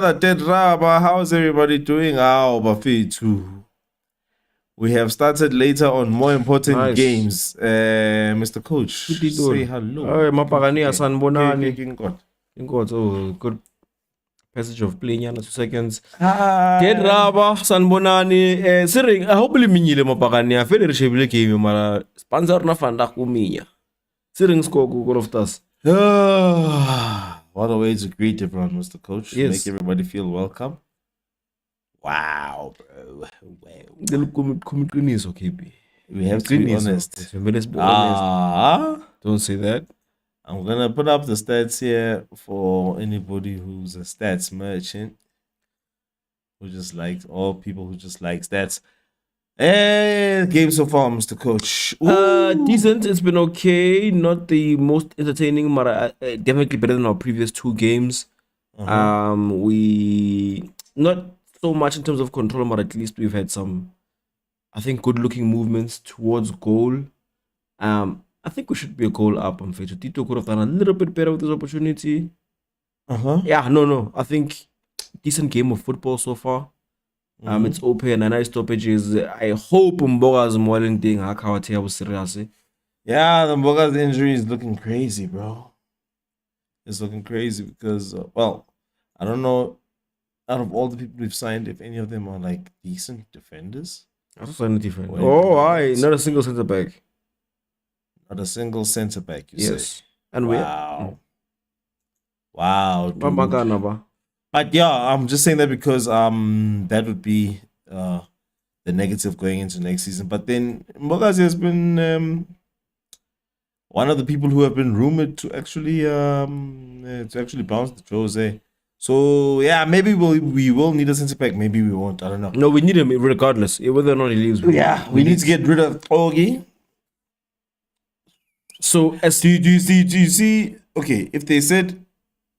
Dead Raba, how's everybody doing? Bafethu. We have started later on more important games. Mr. Coach, say hello. Buccaneer sanibonani. Inkosi, good passage of playing 2 seconds. Dead Raba sanibonani. Siring, I hope minyile Buccaneer. Fele re shebile game mara sponsor na fanda ku minya. Siring score go of us. What a way to greet everyone, Mr. Coach. Yes. Make everybody feel welcome. Wow, bro. Okay, we have to be honest. Let's be honest. Don't say that. I'm going to put up the stats here for anybody who's a stats merchant, who just likes, all people who just like stats. And game so far, Mr. Coach. Decent. It's been okay. Not the most entertaining, but definitely better than our previous 2 games. We not so much in terms of control, but at least we've had some, I think, good-looking movements towards goal. I think we should be a goal up. I'm afraid Tito could have done a little bit better with this opportunity. Yeah, no. I think decent game of football so far. It's open and nice stoppages. I hope Mboga's Mwalin thing Hakawatea was serious. Yeah, the Mboga's injury is looking crazy, bro. It's looking crazy because, well, I don't know, out of all the people we've signed, if any of them are like decent defenders. Not a defender. Not a single centre back. Not a single centre back, you say? And wow. Wow, dude. But yeah, I'm just saying that because that would be the negative going into next season. But then Mbogazi has been one of the people who have been rumored to actually bounce the Jose. So yeah, maybe we will need a centre back. Maybe we won't. I don't know. No, we need him regardless, whether or not he leaves. We need to get rid of Ogi. So do you see? Okay, if they said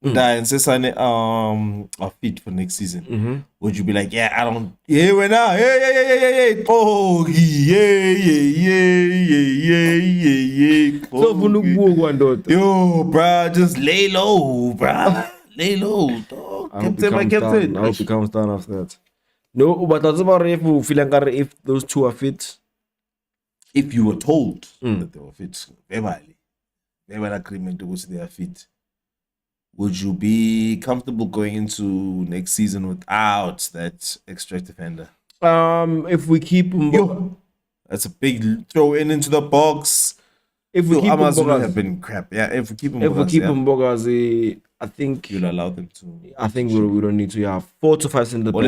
that and Sesane are fit for next season, would you be like, yeah, I don't, yeah, we're now, yeah, oh, yeah. So, yo, bruh, just lay low, bruh. Lay low, dog. I hope he comes down after that. No, but that's about if those 2 are fit. If you were told that they were fit, verbally, verbal agreement to which they are fit, would you be comfortable going into next season without that extra defender? If we keep Mbogazi, that's a big throw into the box. If we keep Amazulu have been crap. Yeah, if we keep Mbogazi, I think you'll allow them to. I think we don't need to have 4 to 5 in the back.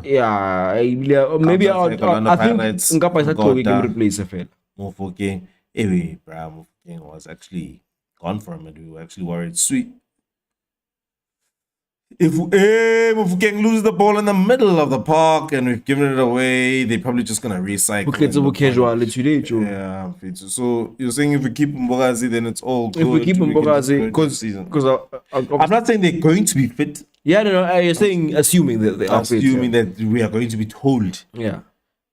Yeah, maybe I think Ngapa is not can replace a Mofokeng. Anyway, Mofokeng was actually gone from it. We were actually worried. Sweet. If Mofokeng loses the ball in the middle of the park and we've given it away, they're probably just gonna recycle. Yeah, so you're saying if we keep Mbogazi, then it's all good. If we keep Mbogazi, because I'm not saying they're going to be fit. Yeah, no, you're saying assuming that they are fit. Assuming that we are going to be told. Yeah.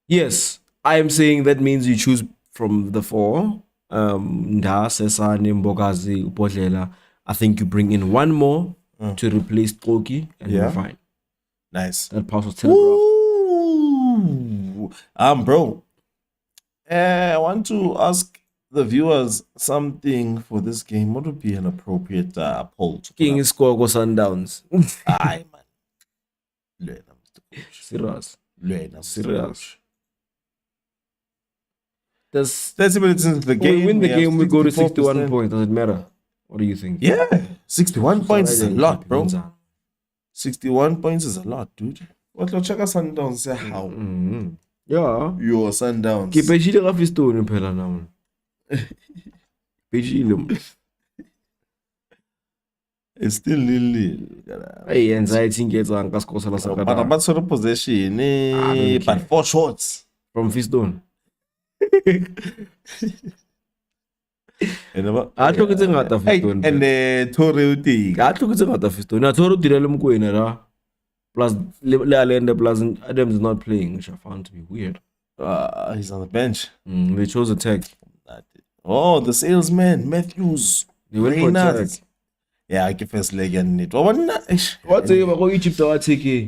Yes, I am saying that means you choose from the 4. Nda, Sesane, Mbogazi, Upodlela. I think you bring in 1 more to replace Koki and you're fine. Nice. That pass was telegraphed. Bro. I want to ask the viewers something for this game. What would be an appropriate poll? King score go Sundowns. Aye, man. Serious. Serious. Does 30 minutes into the game, we win the game, we go to 61 points. Does it matter? What do you think? Yeah, 61 points is a lot, bro. 61 points is a lot, dude. What lo check Sundowns say how? Yeah. Your Sundowns. Ke pejile ga Fistone phela now. Pejile. It's still little. Hey, anxiety gets on Cascosa Sakata. But sort of possession, but 4 shots from Fistone. And Tore uti. I took it out of Fistone. I told you the plus Lealenda plus Adams is not playing, which I found to be weird. He's on the bench. They chose a tech. Oh, the salesman, Matthews. They went for a tech. Yeah, I give first leg and it. What's it about Egypt or take? Yeah,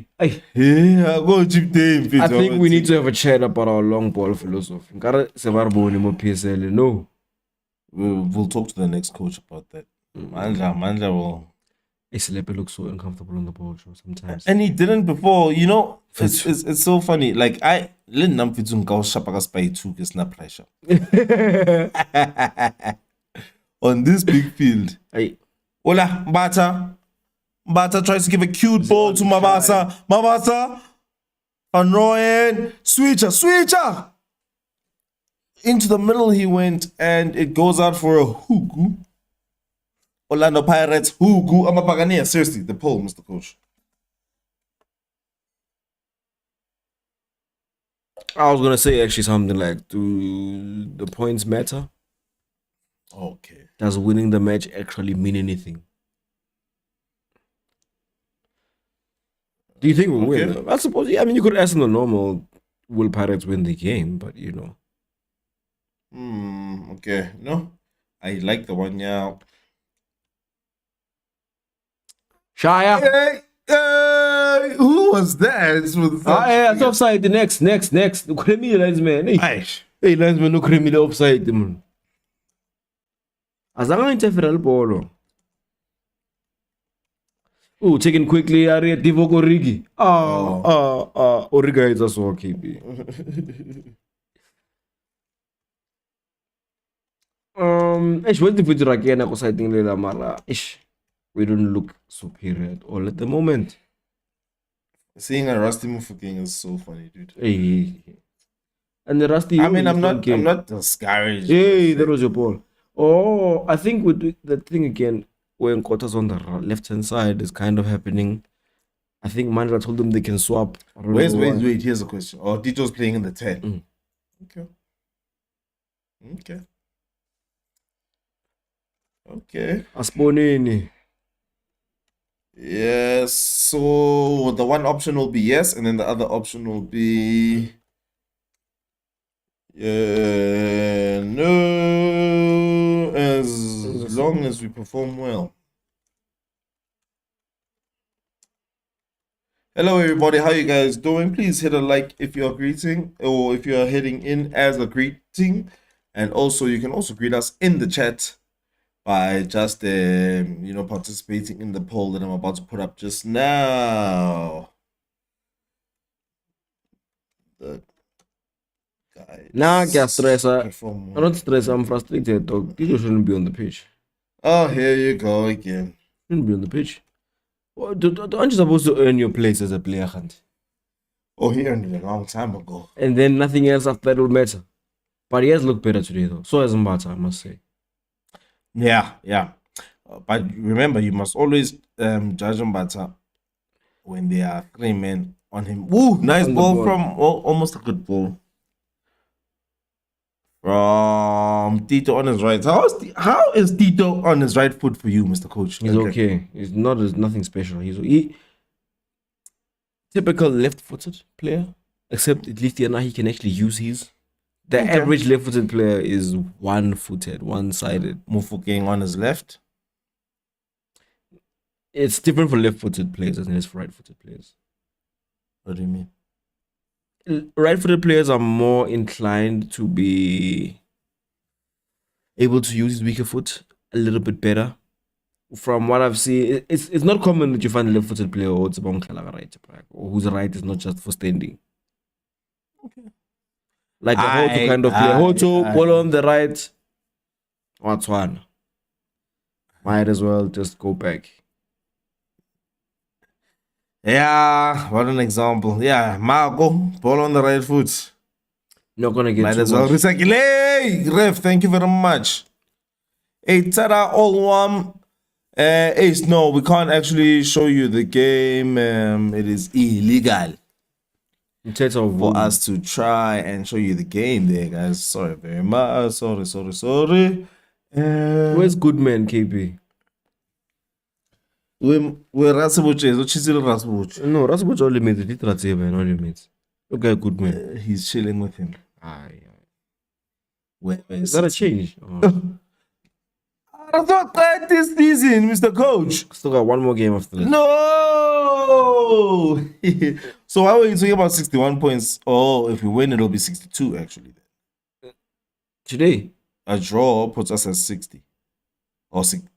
go Egypt. I think we need to have a chat about our long ball philosophy. No. We'll talk to the next coach about that. Mandla will. Islepe looks so uncomfortable on the ball sometimes. And he didn't before, you know. It's so funny. Like I Lindam Fitzun Gauss Shapagas by 2 is not pressure. On this big field. Hey. Ola, Bata tries to give a cute ball to Mabasa. Van Rooyen. Switcher. Into the middle he went, and it goes out for a Hugu. Orlando Pirates, Hugu. I'm a Buccaneer. Seriously, the poll, Mr. Coach. I was gonna say actually something like, do the points matter? Okay. Does winning the match actually mean anything? Do you think we'll win? I suppose, yeah, I mean, you could ask them the normal, will Pirates win the game? But, you know. Okay. No, I like the one now. Shaya. Hey, who was that? It's offside. The next. Kremile linesman. Hey, linesman, no Kremile offside. Azanga interfere ball. Oh, taken quickly. Area Divock Origi. Origi is also KB. What the future again? I was citing Lela Mara. We don't look superior at all at the moment. Seeing a Rusty Mufukeng is so funny, dude. Hey. And the Rusty. I mean, I'm not discouraged. Hey, that was your ball. Oh, I think we do that thing again when quarters on the left hand side is kind of happening. I think Mandla told them they can swap. Wait. Here's a question. Tito's playing in the 10. Okay. Asponini. Yes. So the one option will be yes, and then the other option will be no, as long as we perform well. Hello everybody, how you guys doing? Please hit a like if you're greeting, or if you're heading in as a greeting, and also you can also greet us in the chat by just participating in the poll that I'm about to put up just now. The guys. Nah, stress. I'm not stressed. I'm frustrated. Dog, you shouldn't be on the pitch. Oh, here you go again. Shouldn't be on the pitch. Aren't you supposed to earn your place as a player, Hunt? Oh, he earned it a long time ago. And then nothing else after that will matter. But he has looked better today, though. So has Mbata, I must say. Yeah. But remember, you must always judge Mbata when there are 3 men on him. Woo! Nice ball from almost a good ball from Tito on his right. How is Tito on his right foot for you, Mr. Coach? He's okay. He's nothing special. He typical left-footed player, except at least he can actually use his. The average left-footed player is one-footed, one-sided. Mufukeng on his left. It's different for left-footed players than it is for right-footed players. What do you mean? Right-footed players are more inclined to be able to use his weaker foot a little bit better. From what I've seen, it's not common that you find a left-footed player or whose right is not just for standing. Okay. Like a Hoto kind of player. Hoto, ball on the right. What's one? Might as well just go back. Yeah, what an example. Yeah, Marco, ball on the right foot. Not gonna get might as well recycle. Hey, ref, thank you very much. Hey, tada, all one. Ace, no, we can't actually show you the game. It is illegal for us to try and show you the game there, guys. Sorry very much. Sorry. Where's Goodman, KB? Where Rasibuche is Rasibuche. No, Rasibuche only means it only means. Okay, Goodman. He's chilling with him. Is that a change? I thought that this season, Mr. Coach. Still got one more game after this. No! So why were you talking about 61 points? Oh, if we win, it'll be 62, actually. Today? A draw puts us at 60. Or 60.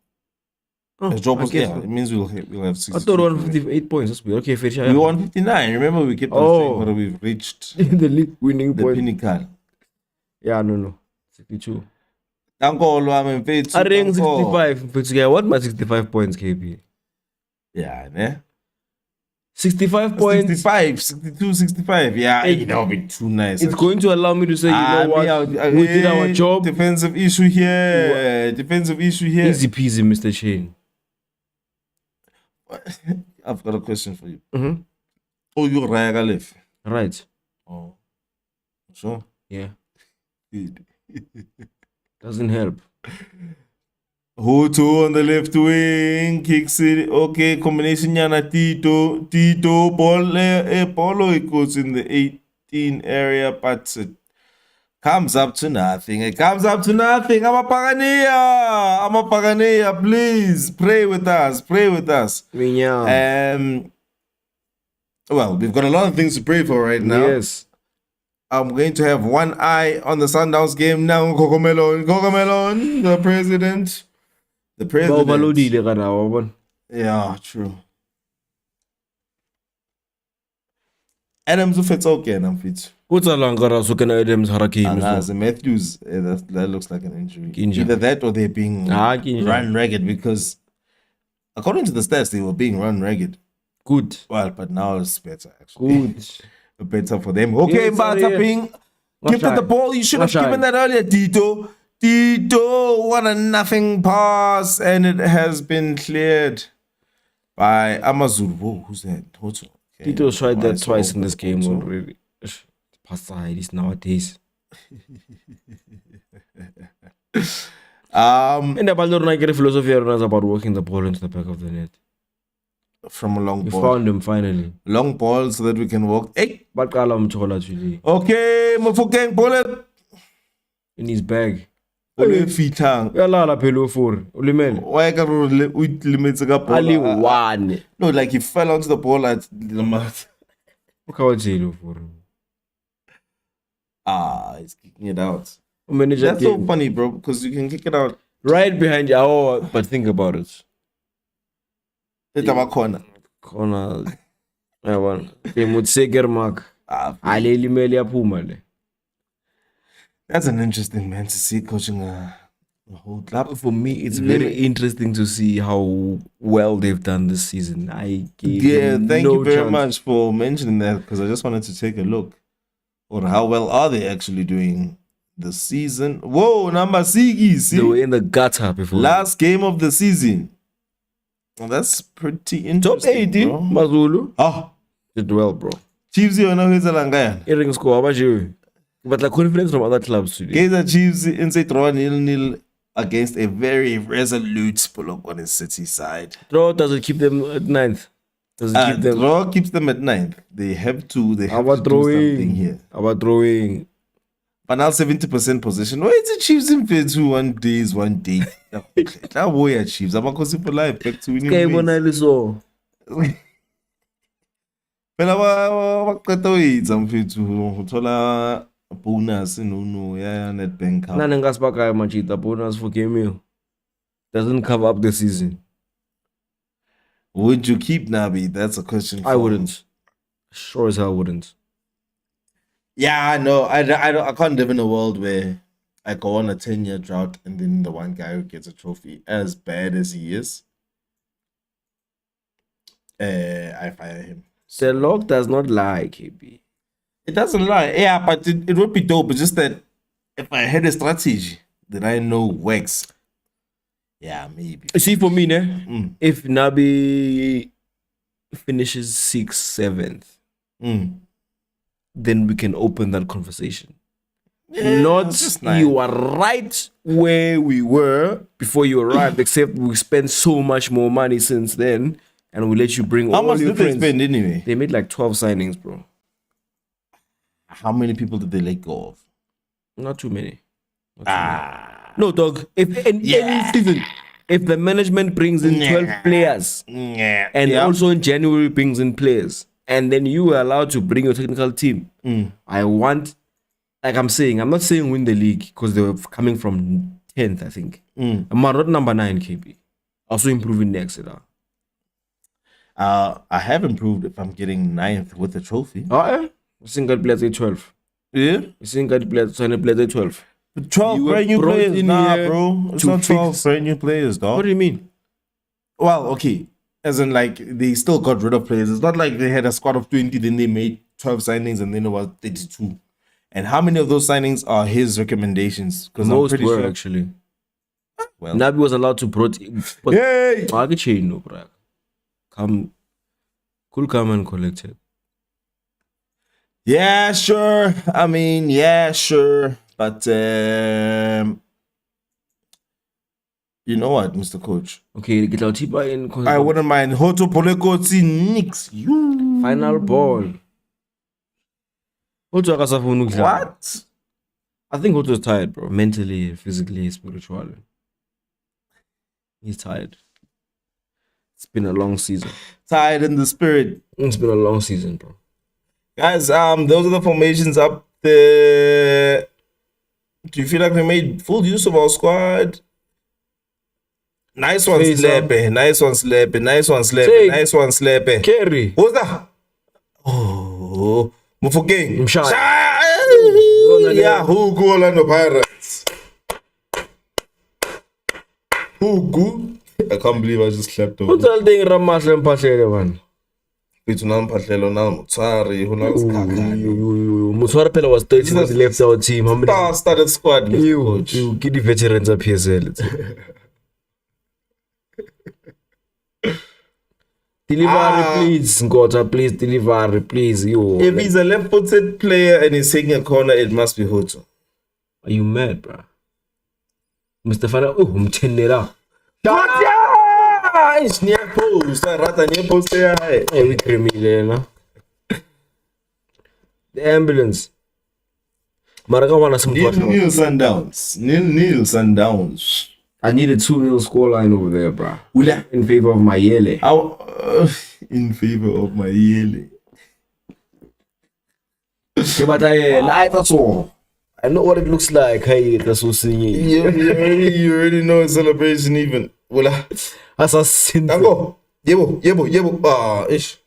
Oh, a draw puts, yeah, it means we'll have 60. I thought 158 points. That's weird. Okay, fair. We won 59. Remember, we kept on saying whether we've reached the league winning point. pinnacle. Yeah, no. 62. Uncle, I'm 65. But yeah, what my 65 points, KP? Yeah, ne? 65 points. 65, 62, 65. Yeah, that'll be too nice. It's going to allow me to say, you know what? We did our job. Defensive issue here. Easy peasy, Mr. Shane. I've got a question for you. Mm-hmm. Oh, you're right. Right. Oh, sure. Yeah. Doesn't help. Hoto on the left wing, kicks it. Okay, combination yana Tito, ball, it goes in the 18 area, but it comes up to nothing. I'm a Buccaneer. Please pray with us. Well, we've got a lot of things to pray for right now. Yes. I'm going to have one eye on the Sundowns game now. Cocomelon, the president. Yeah, true. Adams ufits okay, I'm fit. What's a langara so can Adams Hurricane? Matthews, that looks like an injury. Either that or they're being run ragged, because according to the stats, they were being run ragged. Good. Well, but now it's better, actually. Good. Better for them. Okay, Mbata being gifted the ball. You should have given that earlier, Tito. What a nothing pass, and it has been cleared by Amazulu. Whoa, who's that? Okay. Tito tried that twice in this game already. Pass side is nowadays. And the ball get a philosophy about working the ball into the back of the net. From a long ball. We found him finally. Long ball so that we can walk. Hey! Okay, Mofokeng, ball it. In his bag. Ali one. No, like he fell onto the ball at the mouth. He's kicking it out. That's so funny, bro, because you can kick it out right behind you. Oh, but think about it. It's our corner. I want. They would say Germak. That's an interesting man to see coaching a whole club. For me, it's very interesting to see how well they've done this season. Thank you very much for mentioning that, because I just wanted to take a look on how well are they actually doing this season. Whoa, number six. They were in the gutter before. Last game of the season. Well, that's pretty interesting. Top 80, Amazulu. Did well, bro. Chiefs, you know who's a Langaya. Earring score, how about you? But the confidence from other clubs today. Kaizer Chiefs inside draw 0-0 against a very resolute Polokwane City side. Draw doesn't keep them at 9th. Draw keeps them at 9th. They have to do something here. About drawing. But now 70% possession. Why is the Chiefs in phase 2 1 day? Now we are Chiefs. I'm going for life. Back to winning ways. Phela baqeda uyitsa mfethu uthola bonus no ya Nedbank Cup. Nane ngasibakaya machita bonus for game. Doesn't cover up the season. Would you keep Nabi? That's a question. I wouldn't. Sure as hell wouldn't. Yeah, no, I can't live in a world where I go on a 10-year drought and then the one guy who gets a trophy, as bad as he is, I fire him. The log does not lie, KB. It doesn't lie. Yeah, but it would be dope. It's just that if I had a strategy that I know works, yeah, maybe. See, for me, if Nabi finishes 6th, 7th, then we can open that conversation. Yeah, Not you are right where we were before you arrived, except we spent so much more money since then. And we let you bring all your friends. How much did they spend anyway? They made like 12 signings, bro. How many people did they let go of? Not too many. No, dog. If any season, If the management brings in 12 players and also in January brings in players, and then you are allowed to bring your technical team, I want, like I'm saying, I'm not saying win the league because they were coming from 10th, I think. I'm not number 9, KB. Also improving next year. I have improved if I'm getting 9th with the trophy. Oh, yeah? You think I'd play at 12? Yeah? You think I'd play at 12? 12 brand new players, bro. It's not 12 brand new players, dog. What do you mean? Well, okay. As in, like, they still got rid of players. It's not like they had a squad of 20, then they made 12 signings, and then it was 32. And how many of those signings are his recommendations? Because most were, sure, actually. Well, Nabi was allowed to brought. Hey! No, bro. Come and collect it. Yeah, sure. I mean, yeah, sure. But you know what, Mr. Coach? Okay, get our Tiba in. I wouldn't mind. Hoto Polekoti Nix. You final ball. What? I think Hoto's tired, bro. Mentally, physically, spiritually. He's tired. It's been a long season. Tired in the spirit. It's been a long season, bro. Guys, those are the formations up there. Do you feel like we made full use of our squad? Nice one, Slepe. Nice one, Slepe. Nice one, Slepe. Nice one, Slepe. Kerry. What's that? Oh, Mufokeng. Yeah, who go Orlando Pirates? Who go? I can't believe I just clapped over. What's that thing, Ramasha and Pashere, man? It's not Pachelo now. Mutsari, who knows? Mutsari Pella was 13 when he left our team. How many started squad? You get the veterans up here, Delivery, please, Ngota, please, delivery, please. If he's a left-footed player and he's taking a corner, it must be Hoto. Are you mad, bro? Mr. Fana, Mtenera. It's near post. I rather near post there. We criminal. The ambulance. Nil Sundowns. Nil Sundowns. I need a 2-0 scoreline over there, bro. In favor of my Yele. In favor of my Yele. But that's all. I know what it looks like. Hey, that's what singing. You already know it's celebration even. Assassin. Yebo. Ish.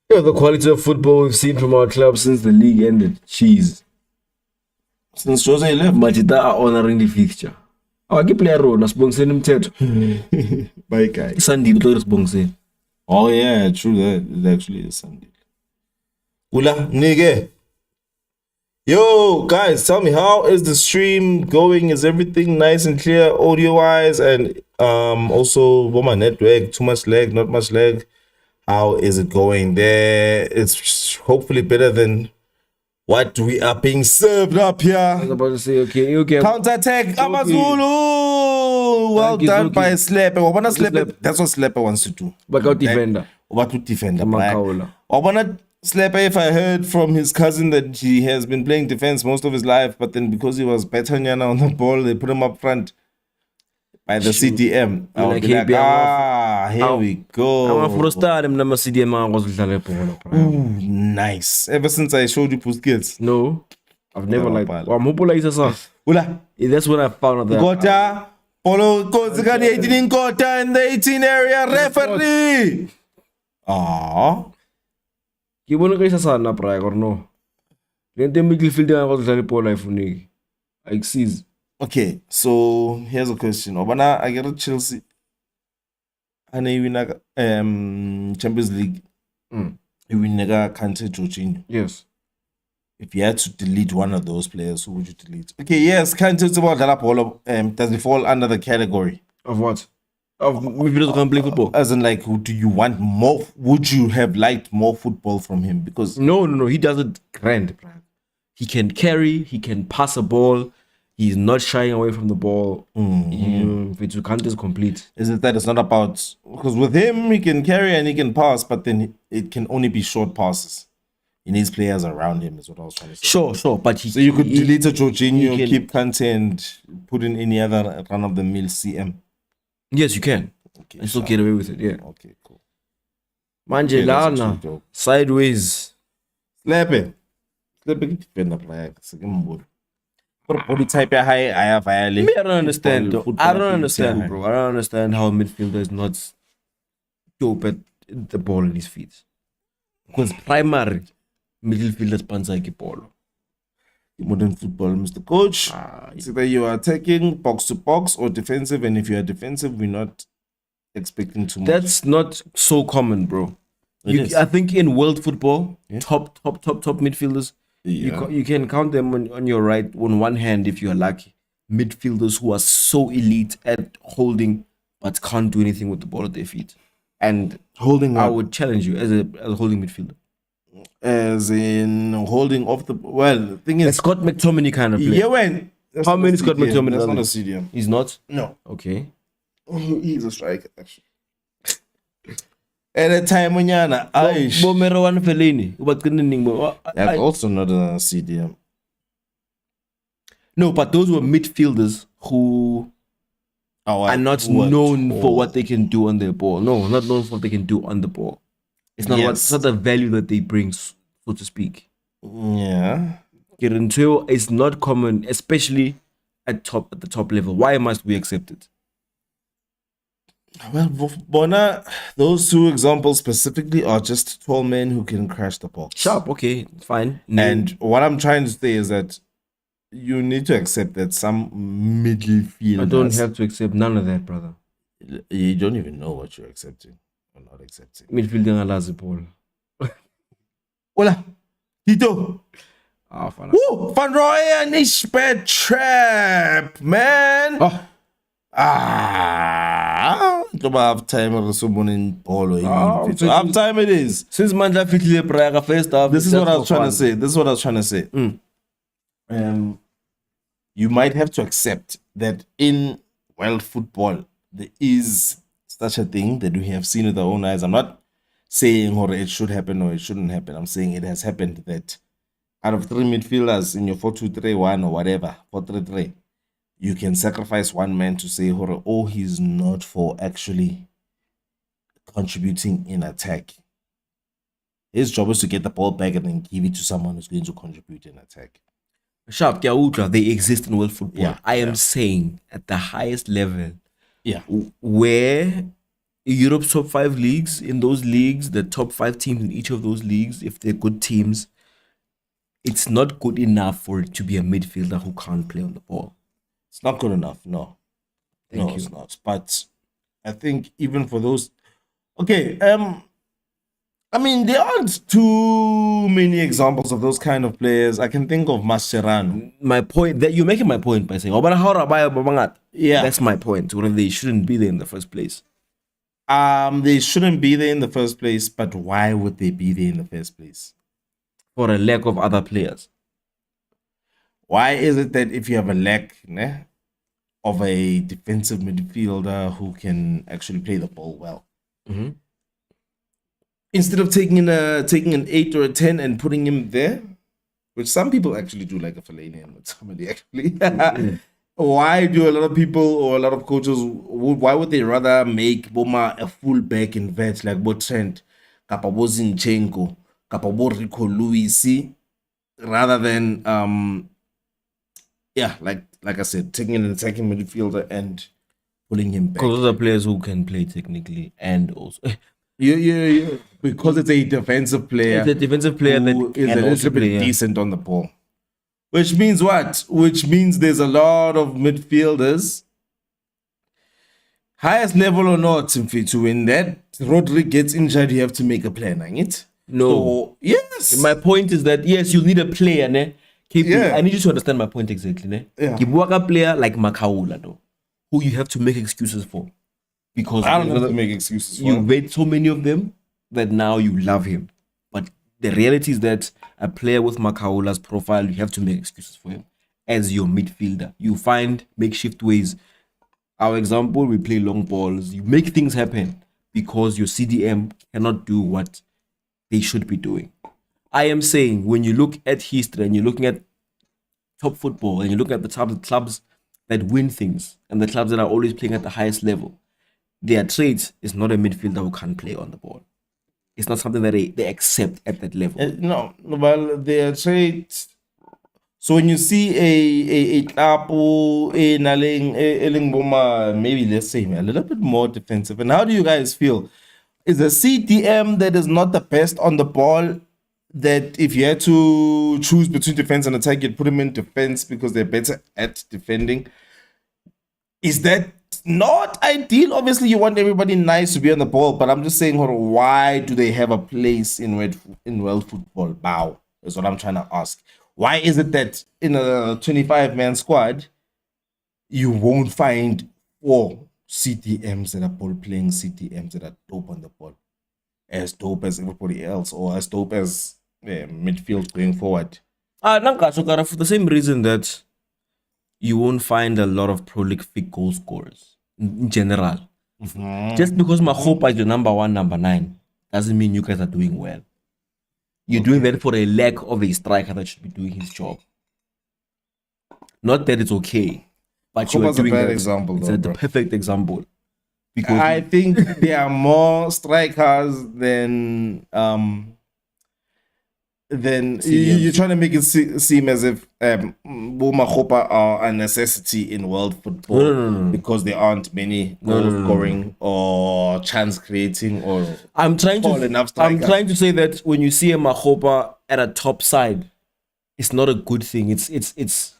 The quality of football we've seen from our club since the league ended. Cheese. Since Jose left. Majida are honoring the fixture. I keep playing road. Nasbongsen himself. Bye, guy. Sunday, Bongsen. Oh, yeah, true. That it actually is Sunday. Ula, nigga. Yo, guys, tell me, how is the stream going? Is everything nice and clear audio-wise? And also, what my network? Too much lag, not much lag? How is it going there? It's hopefully better than what we are being served up here. I was about to say, okay. Counter-attack, Amazulu! Well done by Slepe. That's what Slepe wants to do. Backup defender. What would defender? Slepe, if I heard from his cousin that he has been playing defense most of his life, but then because he was better on the ball, they put him up front by the CDM. I would be like, here we go. Ooh, nice. Ever since I showed you Busquets. No, I've never liked that. That's when I found out that. Kota, Polo, Kozigani 18 Kota in the 18 area, referee. Aww. You want to go to Prague or no? Then the midfield I was very poor life. I see. Okay, so here's a question. Obana, I get a Chelsea. And I win Champions League. You win Kante Jorginho. Yes. If you had to delete one of those players, who would you delete? Okay, yes, Kante does it fall under the category of what? Of midfielders can play football. As in, like, do you want more? Would you have liked more football from him? Because no, he does it grand. He can carry. He can pass a ball. He's not shying away from the ball. Kante is complete. Is it that it's not about, because with him he can carry and he can pass, but then it can only be short passes. He needs players around him, is what I was trying to say. Sure. But so you could delete a Jorginho, keep Kante, and put in any other run-of-the-mill CM. Yes, you can. Okay, and still get away with it, yeah. Okay, cool. Manjelana, sideways. Slepe defender player. Body type high, I have I don't understand, bro. I don't understand how a midfielder is not dope at the ball in his feet. Because primary midfielder sponsor like ball. Modern football, Mr. Coach. It's either you are attacking box to box or defensive, and if you are defensive, we're not expecting too much. That's not so common, bro. I think in world football, top midfielders, you can count them on your right, on one hand if you are lucky. Midfielders who are so elite at holding but can't do anything with the ball at their feet. And holding, I would challenge you as a holding midfielder. As in holding off the... Well, the thing is... A Scott McTominay kind of player. Yeah, when... How many Scott McTominay? That's not a CDM. He's not? No. Okay. He's a striker, actually. At a time when you're not... That's also not a CDM. No, but those were midfielders who are not known for what they can do on their ball. No, not known for what they can do on the ball. It's not it's not the value that they bring, so to speak. Yeah. Kirintuo is not common, especially at the top level. Why must we accept it? Well, Bona, those two examples specifically are just tall men who can crash the box. Sharp, okay, fine. And what I'm trying to say is that you need to accept that some midfielders... I don't have to accept none of that, brother. You don't even know what you're accepting or not accepting. Midfielding alazi ball. Hola, Tito. Van Rooyen is bad trap, man. Don't have time or someone in polo. Half time it is. Since Mandla Fitile Praga first up. This is what I was trying to say. You might have to accept that in world football there is such a thing that we have seen with our own eyes. I'm not saying or it should happen or it shouldn't happen. I'm saying it has happened that out of 3 midfielders in your 4-2-3-1 or whatever, 4-3-3, you can sacrifice one man to say, oh, he's not for actually contributing in attack. His job is to get the ball back and then give it to someone who's going to contribute in attack. Sharp, they exist in world football. Yeah, I am saying at the highest level, where Europe's top 5 leagues, in those leagues, the top 5 teams in each of those leagues, if they're good teams, it's not good enough for it to be a midfielder who can't play on the ball. It's not good enough, no. Thank you. It's not. But I think even for those... Okay, I mean, there aren't too many examples of those kind of players. I can think of Mascherano. My point, that you're making my point by saying, yeah, that's my point. They shouldn't be there in the first place. They shouldn't be there in the first place, but why would they be there in the first place? For a lack of other players. Why is it that if you have a lack of a defensive midfielder who can actually play the ball well, instead of taking an 8 or a 10 and putting him there, which some people actually do, like a Fellaini and somebody actually, why do a lot of people or a lot of coaches, why would they rather make Boma a full back in vet like Bo Trent, Kapabo Zinchenko, Kapabo Rico Luisi, rather than like I said, taking an attacking midfielder and pulling him back? Because those are players who can play technically and also... Yeah. Because it's a defensive player. It's a defensive player that is a little bit decent on the ball. Which means what? Which means there's a lot of midfielders, highest level or not, to win that Rodri gets injured, you have to make a plan, ain't? No. So, yes. My point is that, yes, you'll need a player, ne? I need you to understand my point exactly, ne? Yeah. A player like Makaula, though, who you have to make excuses for. Because I don't have to make excuses for him. You made so many of them that now you love him. But the reality is that a player with Makaula's profile, you have to make excuses for him as your midfielder. You find makeshift ways. Our example, we play long balls. You make things happen because your CDM cannot do what they should be doing. I am saying when you look at history and you're looking at top football and you look at the type of clubs that win things and the clubs that are always playing at the highest level, their traits is not a midfielder who can't play on the ball. It's not something that they accept at that level. No, well, their traits. So when you see a Tapo, a Naling, a Lingboma, maybe let's say a little bit more defensive. And how do you guys feel? Is a CDM that is not the best on the ball, that if you had to choose between defense and attack, you'd put them in defense because they're better at defending? Is that not ideal? Obviously, you want everybody nice to be on the ball, but I'm just saying, why do they have a place in world football? Bow is what I'm trying to ask. Why is it that in a 25-man squad, you won't find 4 CTMs that are ball-playing CTMs that are dope on the ball, as dope as everybody else, or as dope as midfield going forward? For the same reason that you won't find a lot of prolific goal scorers in general. Just because Makgopa is your number 1, number 9, doesn't mean you guys are doing well. You're doing that for a lack of a striker that should be doing his job. Not that it's okay, but you are doing that. Example, it's the perfect example. Because I think there are more strikers than you're trying to make it seem as if Makgopa are a necessity in world football. No. Because there aren't many goal scoring or chance creating or I'm trying to say that when you see a Makgopa at a top side, it's not a good thing. It's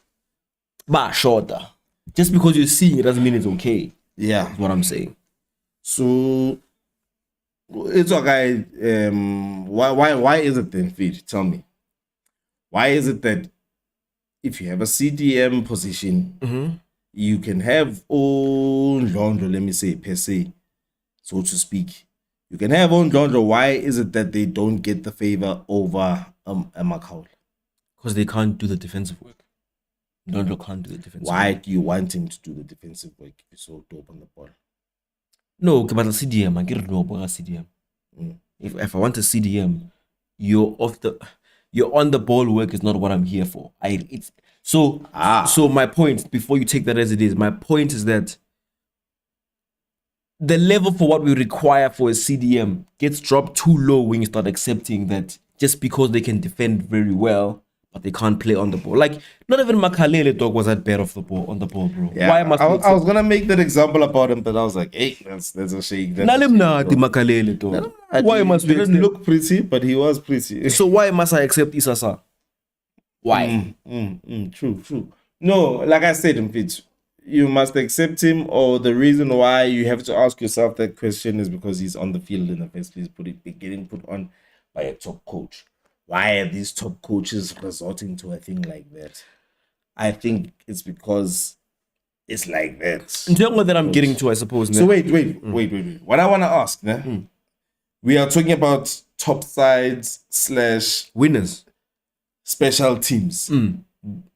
shorter. Just because you're seeing it doesn't mean it's okay. Yeah, that's what I'm saying. So it's okay. Why is it then, Feed? Tell me. Why is it that if you have a CDM position, you can have Ndlondlo, let me say, per se, so to speak. You can have Ndlondlo. Why is it that they don't get the favor over a Makaula? Because they can't do the defensive work. Ndlondlo can't do the defensive work. Why do you want him to do the defensive work if he's so dope on the ball? No, but a CDM, I get it no about a CDM. If I want a CDM, you're on the ball work is not what I'm here for. So my point, before you take that as it is, my point is that the level for what we require for a CDM gets dropped too low when you start accepting that just because they can defend very well, but they can't play on the ball. Like, not even Makalele dog was that bad on the ball, bro. Yeah, why must I was gonna make that example about him, but I was like, hey, that's a shake. Makalele dog. Why must we didn't look pretty, but he was pretty. So why must I accept Isasa? Why? True. No, like I said, you must accept him, or the reason why you have to ask yourself that question is because he's on the field in the first place, getting put on by a top coach. Why are these top coaches resorting to a thing like that? I think it's because it's like that. In terms of that, I'm getting to, I suppose. So wait. What I want to ask, we are talking about top sides / winners, special teams,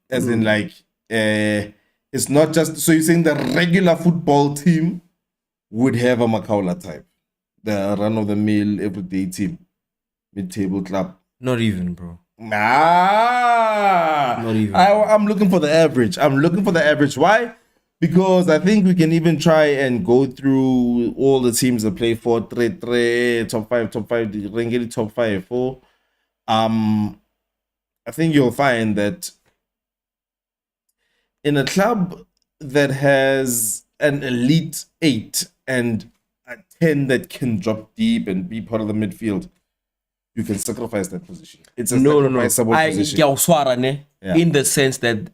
as in like it's not just. So you're saying the regular football team would have a Makaula type, the run-of-the-mill everyday team, mid-table club. Not even, bro. Not even. I'm looking for the average. Why? Because I think we can even try and go through all the teams that play for 3-3, top 5, Rengeli top 5, 4. I think you'll find that in a club that has an elite 8 and a 10 that can drop deep and be part of the midfield, you can sacrifice that position. It's a sacrificeable position. In the sense that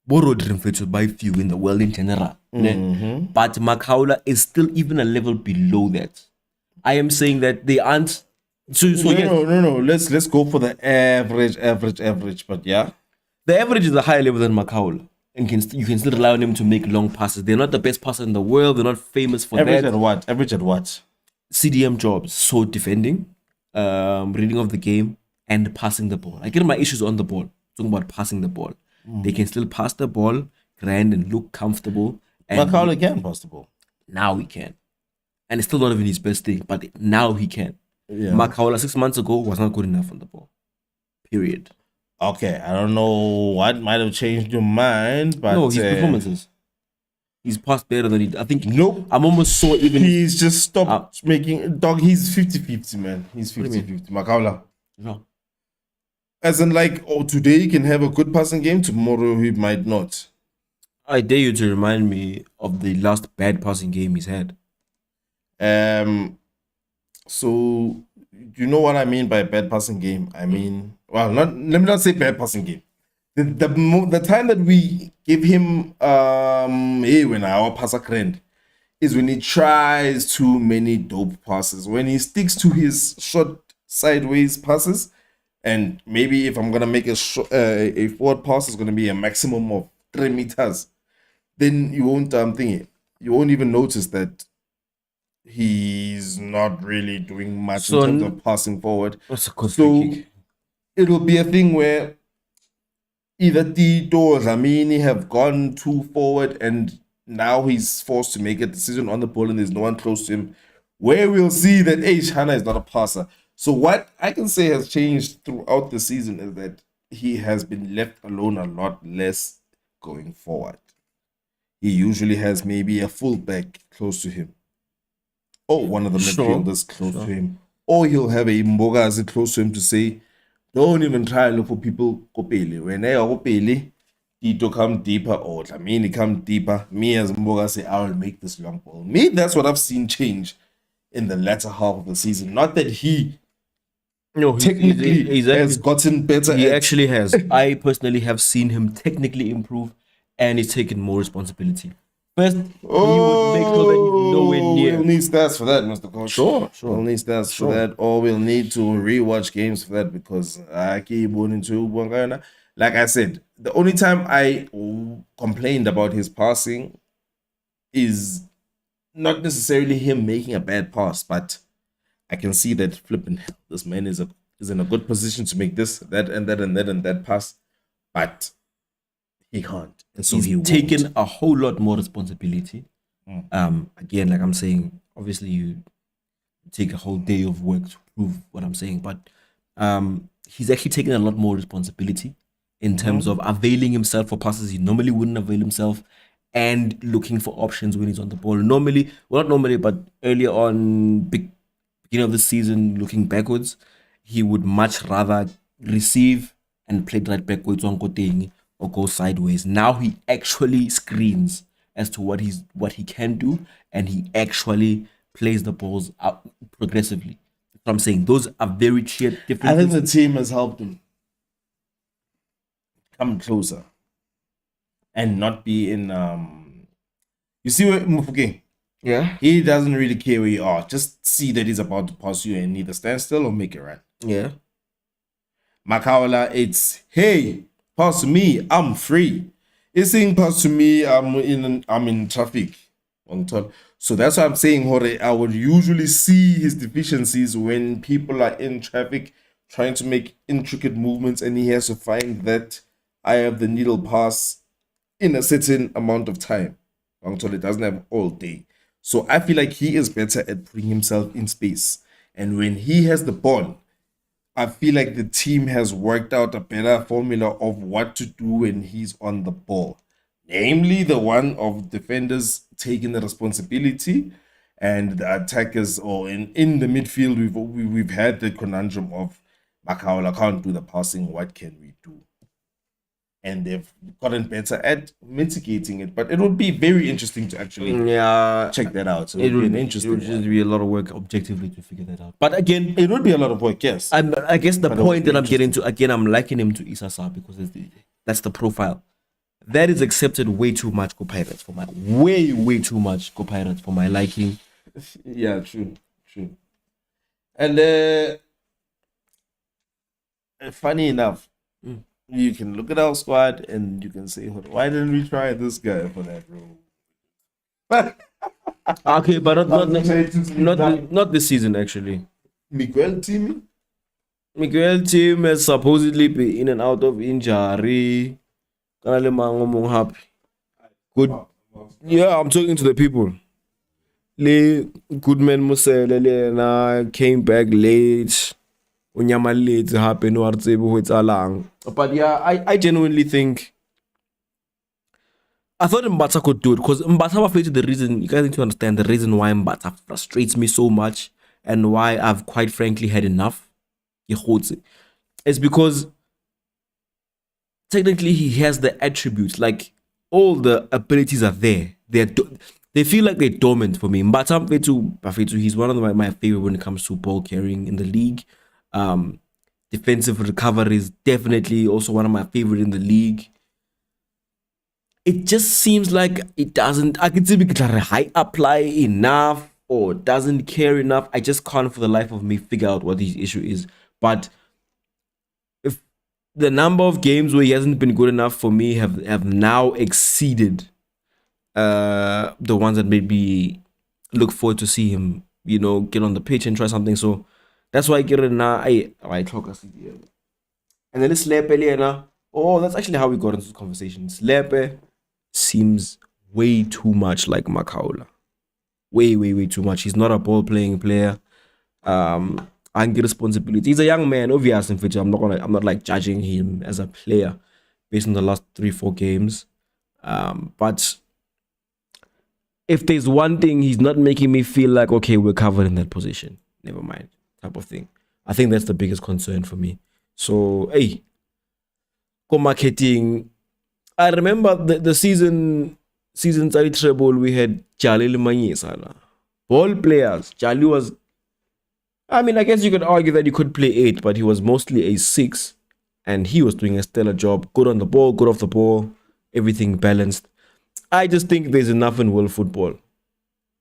Boro didn't fit by few in the world in general. But Makaula is still even a level below that. I am saying that they aren't. No. Let's go for the average. But yeah, the average is a higher level than Makaula, and you can still rely on them to make long passes. They're not the best passer in the world. They're not famous for average that. Average at what? CDM jobs. So defending, reading of the game, and passing the ball. I get my issues on the ball. Talking about passing the ball. They can still pass the ball, grand and look comfortable. Makaula can pass the ball. Now he can. And it's still not even his best thing, but now he can. Yeah. Makaula 6 months ago was not good enough on the ball. period. Okay, I don't know what might have changed your mind, but no, his performances. He's passed better than he. I think. Nope. I'm almost so even. He's just stopped making. Dog, he's 50-50, man. He's 50-50. Makaula. No. As in, like, today he can have a good passing game, tomorrow he might not. I dare you to remind me of the last bad passing game he's had. So you know what I mean by bad passing game? I mean, well, let me not say bad passing game. The time that we give him when our passer trend is when he tries too many dope passes. When he sticks to his short sideways passes, and maybe if I'm gonna make a forward pass, it's gonna be a maximum of 3 meters. Then you won't you won't even notice that he's not really doing much in terms of passing forward. So it'll be a thing where either Tito or Ramini have gone too forward and now he's forced to make a decision on the ball and there's no one close to him, where we'll see that Hannah is not a passer. So what I can say has changed throughout the season is that he has been left alone a lot less going forward. He usually has maybe a fullback close to him, or one of the midfielders close to him, or he'll have a Mbogazi close to him to say, don't even try to look for people kopele. When they are kopele, Tito come deeper, or Lamini come deeper. Me as Mbogazi, I will make this long ball. Me, that's what I've seen change in the latter half of the season. Not that he technically has gotten better. He actually has. I personally have seen him technically improve, and he's taken more responsibility. First, he would make sure that he's nowhere near. We'll need stats for that, Mr. Coach. Sure. We'll need stats for that, or we'll need to rewatch games for that because I keep wanting to. Like I said, the only time I complained about his passing is not necessarily him making a bad pass, but I can see that flipping this man is in a good position to make this, that, and that, and that, and that pass, but he can't. And so he's taken a whole lot more responsibility. Again, like I'm saying, obviously you take a whole day of work to prove what I'm saying, but he's actually taken a lot more responsibility in terms of availing himself for passes he normally wouldn't avail himself and looking for options when he's on the ball. Normally, well, not normally, but earlier on, beginning of the season, looking backwards, he would much rather receive and play right backwards on Koteng or go sideways. Now he actually screens as to what he can do, and he actually plays the balls out progressively. That's what I'm saying. Those are very clear differences. I think the team has helped him come closer and not be in you see where Mufuke? Yeah. He doesn't really care where you are. Just see that he's about to pass you and either stand still or make it right. Yeah. Makawala, it's hey, pass to me, I'm free. It's saying pass to me, I'm in traffic. So that's why I'm saying, Hore, I would usually see his deficiencies when people are in traffic trying to make intricate movements and he has to find that I have the needle pass in a certain amount of time. It doesn't have all day. So I feel like he is better at putting himself in space. And when he has the ball, I feel like the team has worked out a better formula of what to do when he's on the ball. Namely, the one of defenders taking the responsibility and the attackers, or in the midfield, we've had the conundrum of Makaola can't do the passing, what can we do? And they've gotten better at mitigating it. But it would be very interesting to actually check that out. So it would be interesting. It would just be a lot of work objectively to figure that out. But again, it would be a lot of work, yes. I guess the point that I'm getting to, again, I'm likening him to Isasa because that's the profile. That is accepted way too much Go Pirates for my way too much Go Pirates for my liking. Yeah, true. And funny enough, you can look at our squad and you can say, why didn't we try this guy for that role? Okay, but not this season actually. Miguel team has supposedly been in and out of injury. Good. Yeah, I'm talking to the people. Goodman Musele came back late. unyamaletse hape no a tsebe ho etsahalang. But yeah, I genuinely think I thought Mbata could do it because Mbata, the reason you guys need to understand the reason why Mbata frustrates me so much and why I've quite frankly had enough. It's because technically he has the attributes, like all the abilities are there. They feel like they're dormant for me. Mbata Bafetu, he's one of my favorite when it comes to ball carrying in the league. Defensive recovery is definitely also one of my favorite in the league. It just seems like it doesn't, I can see we can high apply enough or doesn't care enough. I just can't for the life of me figure out what his issue is. But if the number of games where he hasn't been good enough for me have now exceeded the ones that maybe look forward to see him, get on the pitch and try something. So that's why I get it now. I talk as and then let's Lepe. Oh, that's actually how we got into the conversation. Lepe seems way too much like Makaula. Way too much. He's not a ball playing player. And responsibility. He's a young man, obvious in future. I'm not like judging him as a player based on the last 3-4 games. But if there's one thing, he's not making me feel like, okay, we're covered in that position. Never mind, type of thing. I think that's the biggest concern for me. So, hey, marketing. I remember the season treble, we had Jalil Manyesala. Ball players. Jali was, I guess you could argue that he could play 8, but he was mostly a 6. And he was doing a stellar job. Good on the ball, good off the ball. Everything balanced. I just think there's enough in world football.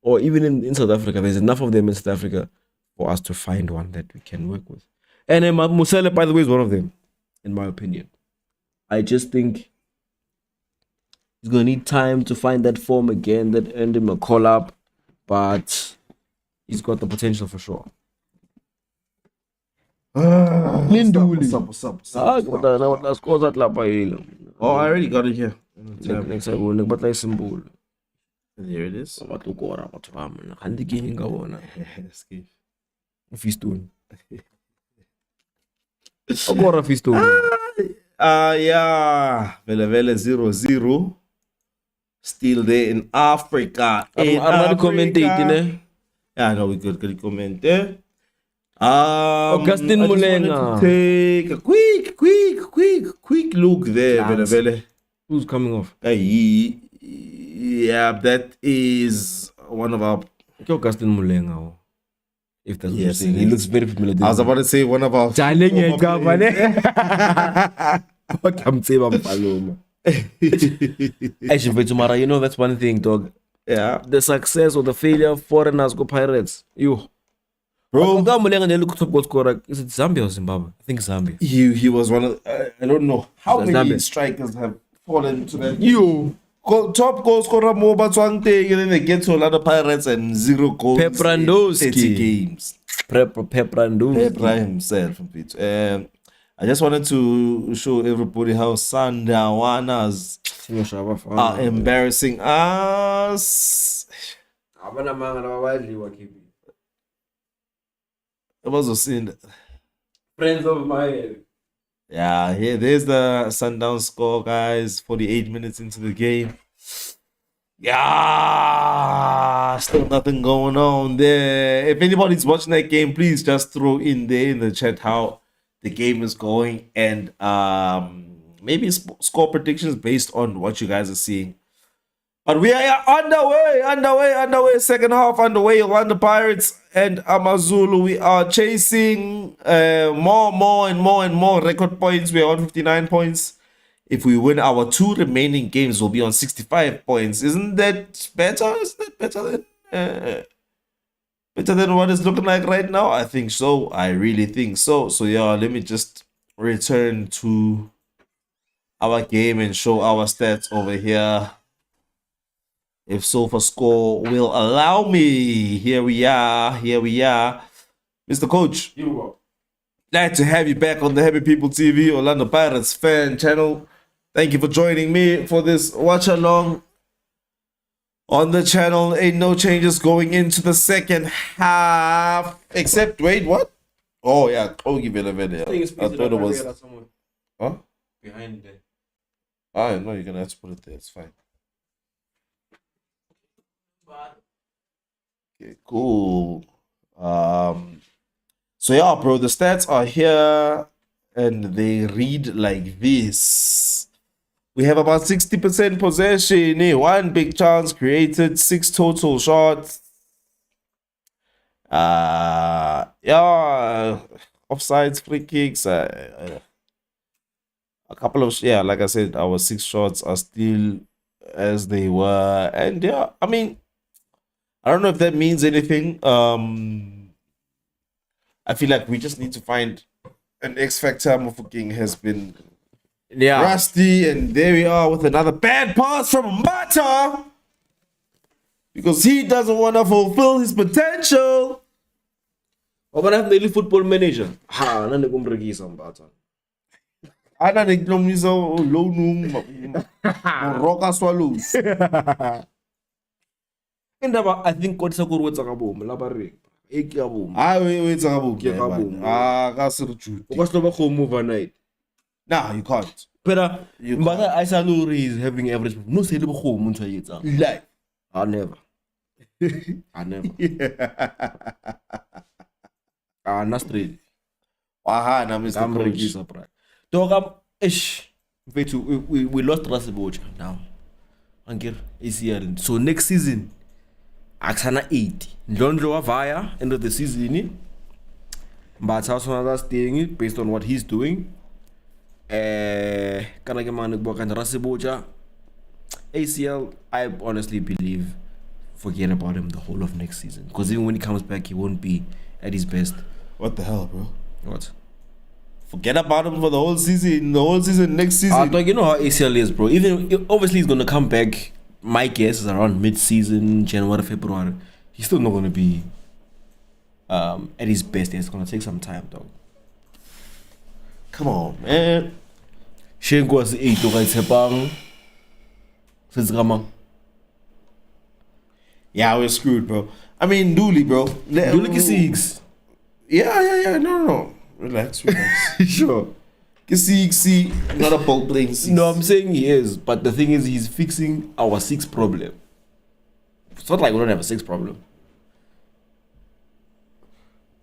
Or even in South Africa. There's enough of them in South Africa for us to find one that we can work with. And Musele, by the way, is one of them, in my opinion. I just think he's going to need time to find that form again that earned him a call-up. But he's got the potential for sure. What's up? Oh, I already got it here. Next time, but like symbol. There it is. Feastone. Feastone. Yeah. Vele 0-0. Still there in Africa. I'm not commentating. Yeah, no, we could comment. Augustine Mulenga. Take a quick look there, Vele. Who's coming off? Yeah, that is one of our. Augustine Mulenga. If that's what you're saying. He looks very familiar. I was about to say one of our. Actually, tomorrow, that's one thing, dog. Yeah. The success or the failure of foreigners go Pirates. You. Bro. Is it Zambia or Zimbabwe? I think Zambia. He was one of. I don't know how many strikers have fallen to that. Top goal scorer Mo Batswangte, and then they get to a lot of Pirates and 0 goals in 30 games. Pepra himself. I just wanted to show everybody how Sandawanas are embarrassing us. It was a sin. Friends of mine. Yeah, here there's the Sundown score, guys. 48 minutes into the game. Yeah, still nothing going on there. If anybody's watching that game, please just throw in there in the chat how the game is going and maybe score predictions based on what you guys are seeing. But we are underway. Second half underway. Orlando Pirates and Amazulu. We are chasing more and more record points. We are on 59 points. If we win our 2 remaining games, we'll be on 65 points. Isn't that better? Is that better than what it's looking like right now? I think so. I really think so. So yeah, let me just return to our game and show our stats over here. If SofaScore will allow me. Here we are. Mr. Coach, glad to have you back on the Happy People TV, Orlando Pirates fan channel. Thank you for joining me for this watch along on the channel. Ain't no changes going into the second half. Except, wait, what? Oh yeah, Kogi Velavede. I thought it was. Huh? Behind there. Ah, no, you're gonna have to put it there. It's fine. Okay, cool. So yeah, bro, the stats are here and they read like this. We have about 60% possession, 1 big chance created, 6 total shots. Yeah, offsides, free kicks, a couple of, like I said, our 6 shots are still as they were. And yeah, I mean, I don't know if that means anything. I feel like we just need to find an X factor. Motherfucking has been rusty, and there we are with another bad pass from Mata because he doesn't want to fulfill his potential. What about the football manager? Ha, none of them bring some Mata. I don't think Lomizo Lonum Roca Swallows. And I think what's a good what's a boom, Labari. I wait a boom. That's the truth. What's the home overnight? Nah, you can't. But Amazulu is having average. No, say the home. Like, I never. Not straight. Aha, now Mr. Coach. Dog, we lost Rasebocha now. Angel ACL. So next season, Axana 80. Ndlondlo via end of the season. But also staying based on what he's doing. ACL, I honestly believe forget about him the whole of next season. Because even when he comes back, he won't be at his best. What the hell, bro? What? Forget about him for the whole season. Next season. You know how ACL is, bro. Even obviously he's gonna come back. My guess is around mid-season, January, February. He's still not gonna be at his best. It's gonna take some time, dog. Come on, man. Shane was 8 to yeah, we're screwed, bro. I mean, Dooley, bro. Dooley 6. Yeah. No. Relax. Sure. See, not a ball playing 6. No, I'm saying he is, but the thing is, he's fixing our 6 problem. It's not like we don't have a 6 problem.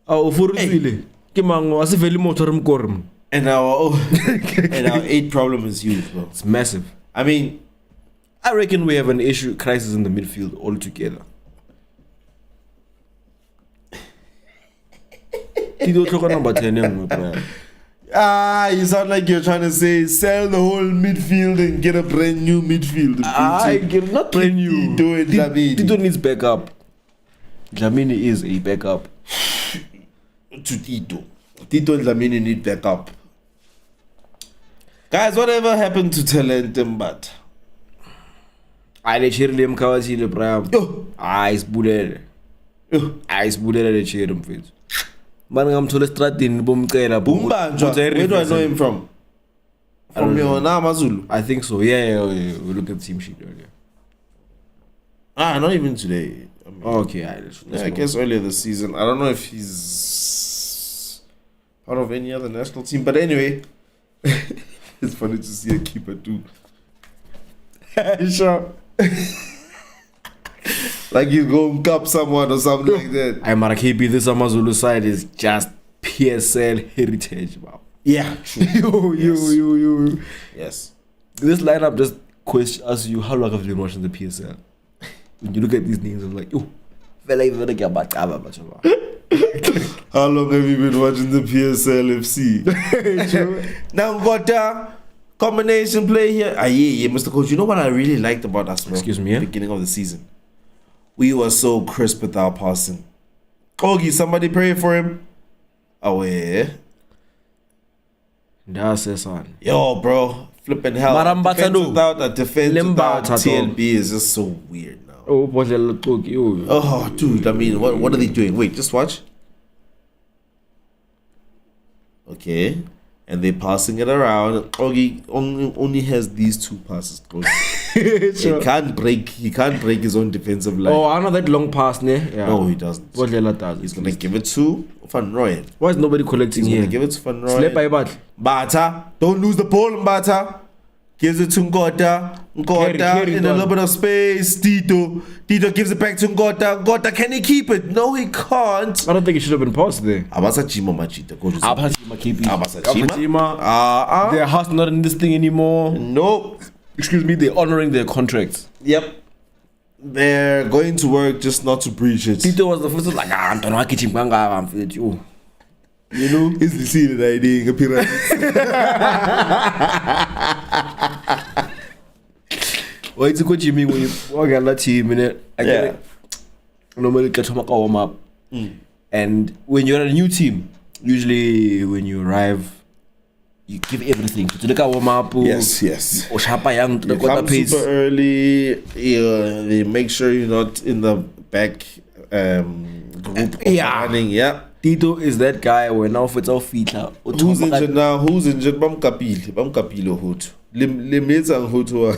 Oh, for really? And our 8 problem is huge, bro. It's massive. I mean, I reckon we have an crisis in the midfield altogether. You sound like you're trying to say sell the whole midfield and get a brand new midfield. Not brand new. Tito needs backup. Dlamini is a backup. To Tito and Dlamini need backup. Guys, whatever happened to Talentum, but I cheer him Kawasile Bram. Ice bullet. Ice bullet at the cheer him face. Man, I'm to the strat in Bumkera. Where do I know him from? From your Amazulu? I think so. Yeah. We looked at the team sheet earlier. Not even today. I mean, okay, I guess earlier this season. I don't know if he's part of any other national team, but anyway, it's funny to see a keeper too. Sure. Like you go cup someone or something like that. I'm Marakibi, this Amazulu side is just PSL heritage, wow. Yeah, true. You. Yes. This lineup just asks you how long have you been watching the PSL? When you look at these names, I'm like, how long have you been watching the PSL FC? Now got a combination play here. Yeah, Mr. Coach. You know what I really liked about us, bro? Excuse me, beginning of the season. We were so crisp with our passing. Kogi, somebody pray for him. Oh, yeah. That's it, son. Yo, bro. Flipping hell. Without a defense without TLB is just so weird now. Oh, dude. I mean, what are they doing? Wait, just watch. Okay. And they're passing it around. Kogi only has these 2 passes. Sure. He can't break his own defensive line. Oh, I know that long pass, ne? Yeah. No, he doesn't. Bodlela does. He's gonna give it to Van Rooyen. Why is nobody collecting He's here? gonna give it to Van Rooyen. Slap by bat. Bata, don't lose the ball, Bata. Gives it to Ngota. Carry In a little bit of space. Tito gives it back to Ngota. Ngota, can he keep it? No, he can't. I don't think it should have been paused there. Abasachima Machita. Abasachima. Their house not in this thing anymore. Nope. Excuse me, they're honoring their contracts. Yep. They're going to work just not to breach it. Tito was the first one like, I'm you. You know, he's the scene that idea appearance. Well, it's a good Jimmy when you walk on that team, innit? I get it. Normally, get to warm up. And when you're a new team, usually when you arrive, you give everything. To look at warm up. Yes. Or Shapa Young to the You come quarter pace. super early. They make sure you're not in the back group. Running. Yeah. Tito is that guy where now for it's all feet out. Who's injured now? Who's injured? Bamkapilo Hutu. Limits Hutu.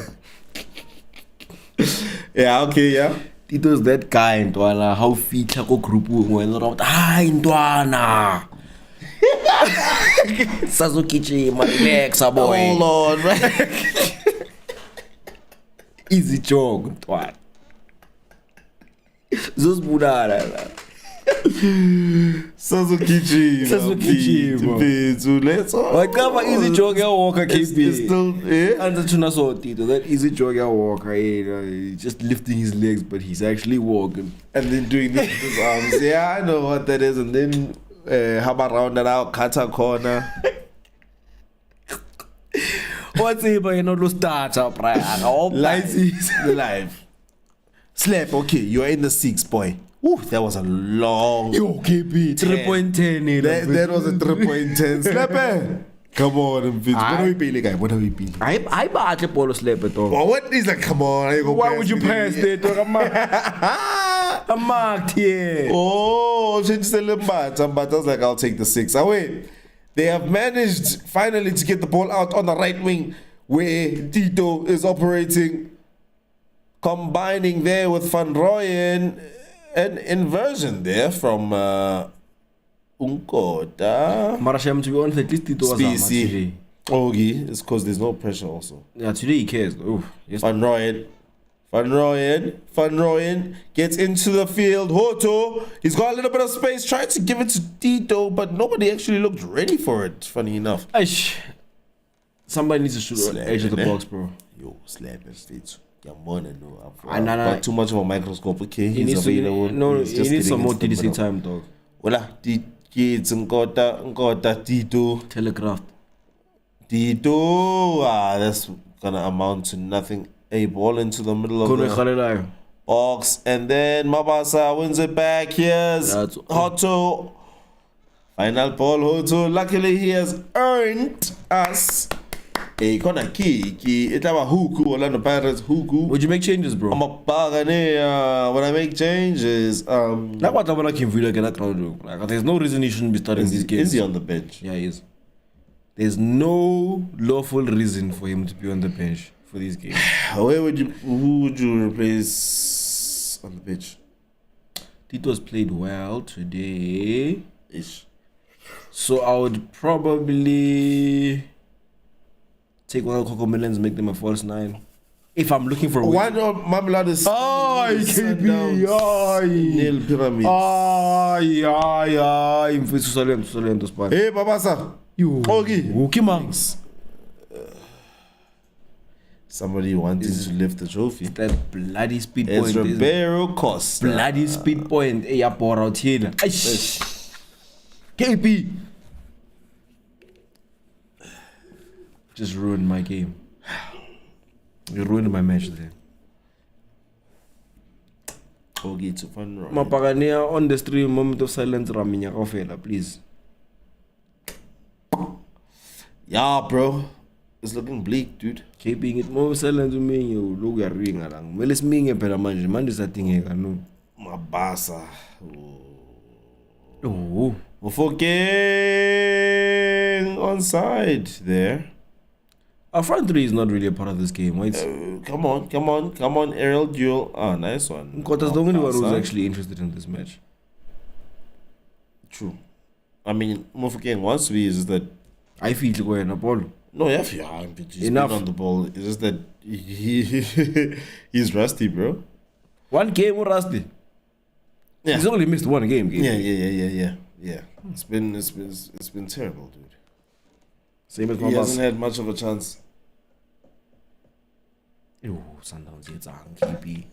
Yeah, okay, yeah. Tito is that guy, Ndwana. How feet go group when around. Ndwana. Sazukichi, my legs, boy. Hold on, right? Easy jog, Ndwana. Zuzbudara. Sazukichi, let's all. Like that easy jogger walker It's still, and the tuna saw Tito, that easy jogger walker, he's just lifting his legs, but he's actually walking. And then doing this with his arms. Yeah, I know what that is. And then how about round that out, cut a corner. What's it, but you know, those starts up, right? Live. Slap, okay, you're in the 6, boy. Ooh, that was a long. Yo, KP, 3.10. That was a 3.10. Slap it. Come on, Vince. What are we paying, guy? What are we paying? I bought a polo slap at all. Well, what is that? Come on. Why would you pass that? I'm marked here. Oh, change the limbat. I was like, I'll take the 6. Oh, wait. They have managed finally to get the ball out on the right wing where Tito is operating. Combining there with Van Rooyen. An inversion there from Unkota. Marasham, to be honest, at least Tito was Spacey. Okay, it's because there's no pressure also. Yeah, today he cares. Oof, yes. Van Rooyen gets into the field. Hoto, he's got a little bit of space, tried to give it to Tito, but nobody actually looked ready for it, funny enough. Somebody needs to shoot on the edge of the box, bro. Yo, slap his feet. Got too much of a microscope. Okay, he's available. He needs some more TDC time, dog. Well, kids, Nkota, Tito. Telegraphed. Tito. That's gonna amount to nothing. A ball into the middle of the box, and then Mabasa wins it back. Here's Hoto. Final ball, Hoto. Luckily, he has earned us a corner kick. It's our Huku, Orlando Pirates Huku. Would you make changes, bro? I'm a Buccaneer. When I make changes, like what I can feel like there's no reason he shouldn't be starting these games. Is he on the bench? Yeah, he is. There's no lawful reason for him to be on the bench for these games. Who would you replace on the bench? Tito's played well today. So I would probably take one of Coco Millions, make them a false 9. If I'm looking for a why not Mamelada? KP. Nil Pyramid. Hey, Babasa. You. Okay. Somebody wanting to lift the trophy. That bloody speed it's point. It's Ribeiro Costa. Bloody speed point. Hey, out here. KP. Just ruined my game. You ruined my match there. Okay, to fun run. Buccaneer on the stream, moment of silence, Raminya Kofela, please. Yeah, bro. It's looking bleak, dude. Keeping it more silent to me, you look at ring around. Well, it's me, but I'm is that thing here, no. Mabasa. Oh. Fucking onside there. Our front three is not really a part of this game. Wait. Come on, aerial duel. Ah, nice one. Kota's the only one who's actually interested in this match. True. I mean, Mofokeng wants to be is that I feel to go in a ball. No, he's enough on the ball. It's just that he's rusty, bro. One game or rusty. Yeah. He's only missed one game. Yeah. It's been terrible, dude. Same as he hasn't had much of a chance. Oh, Sundowns, it's a KP.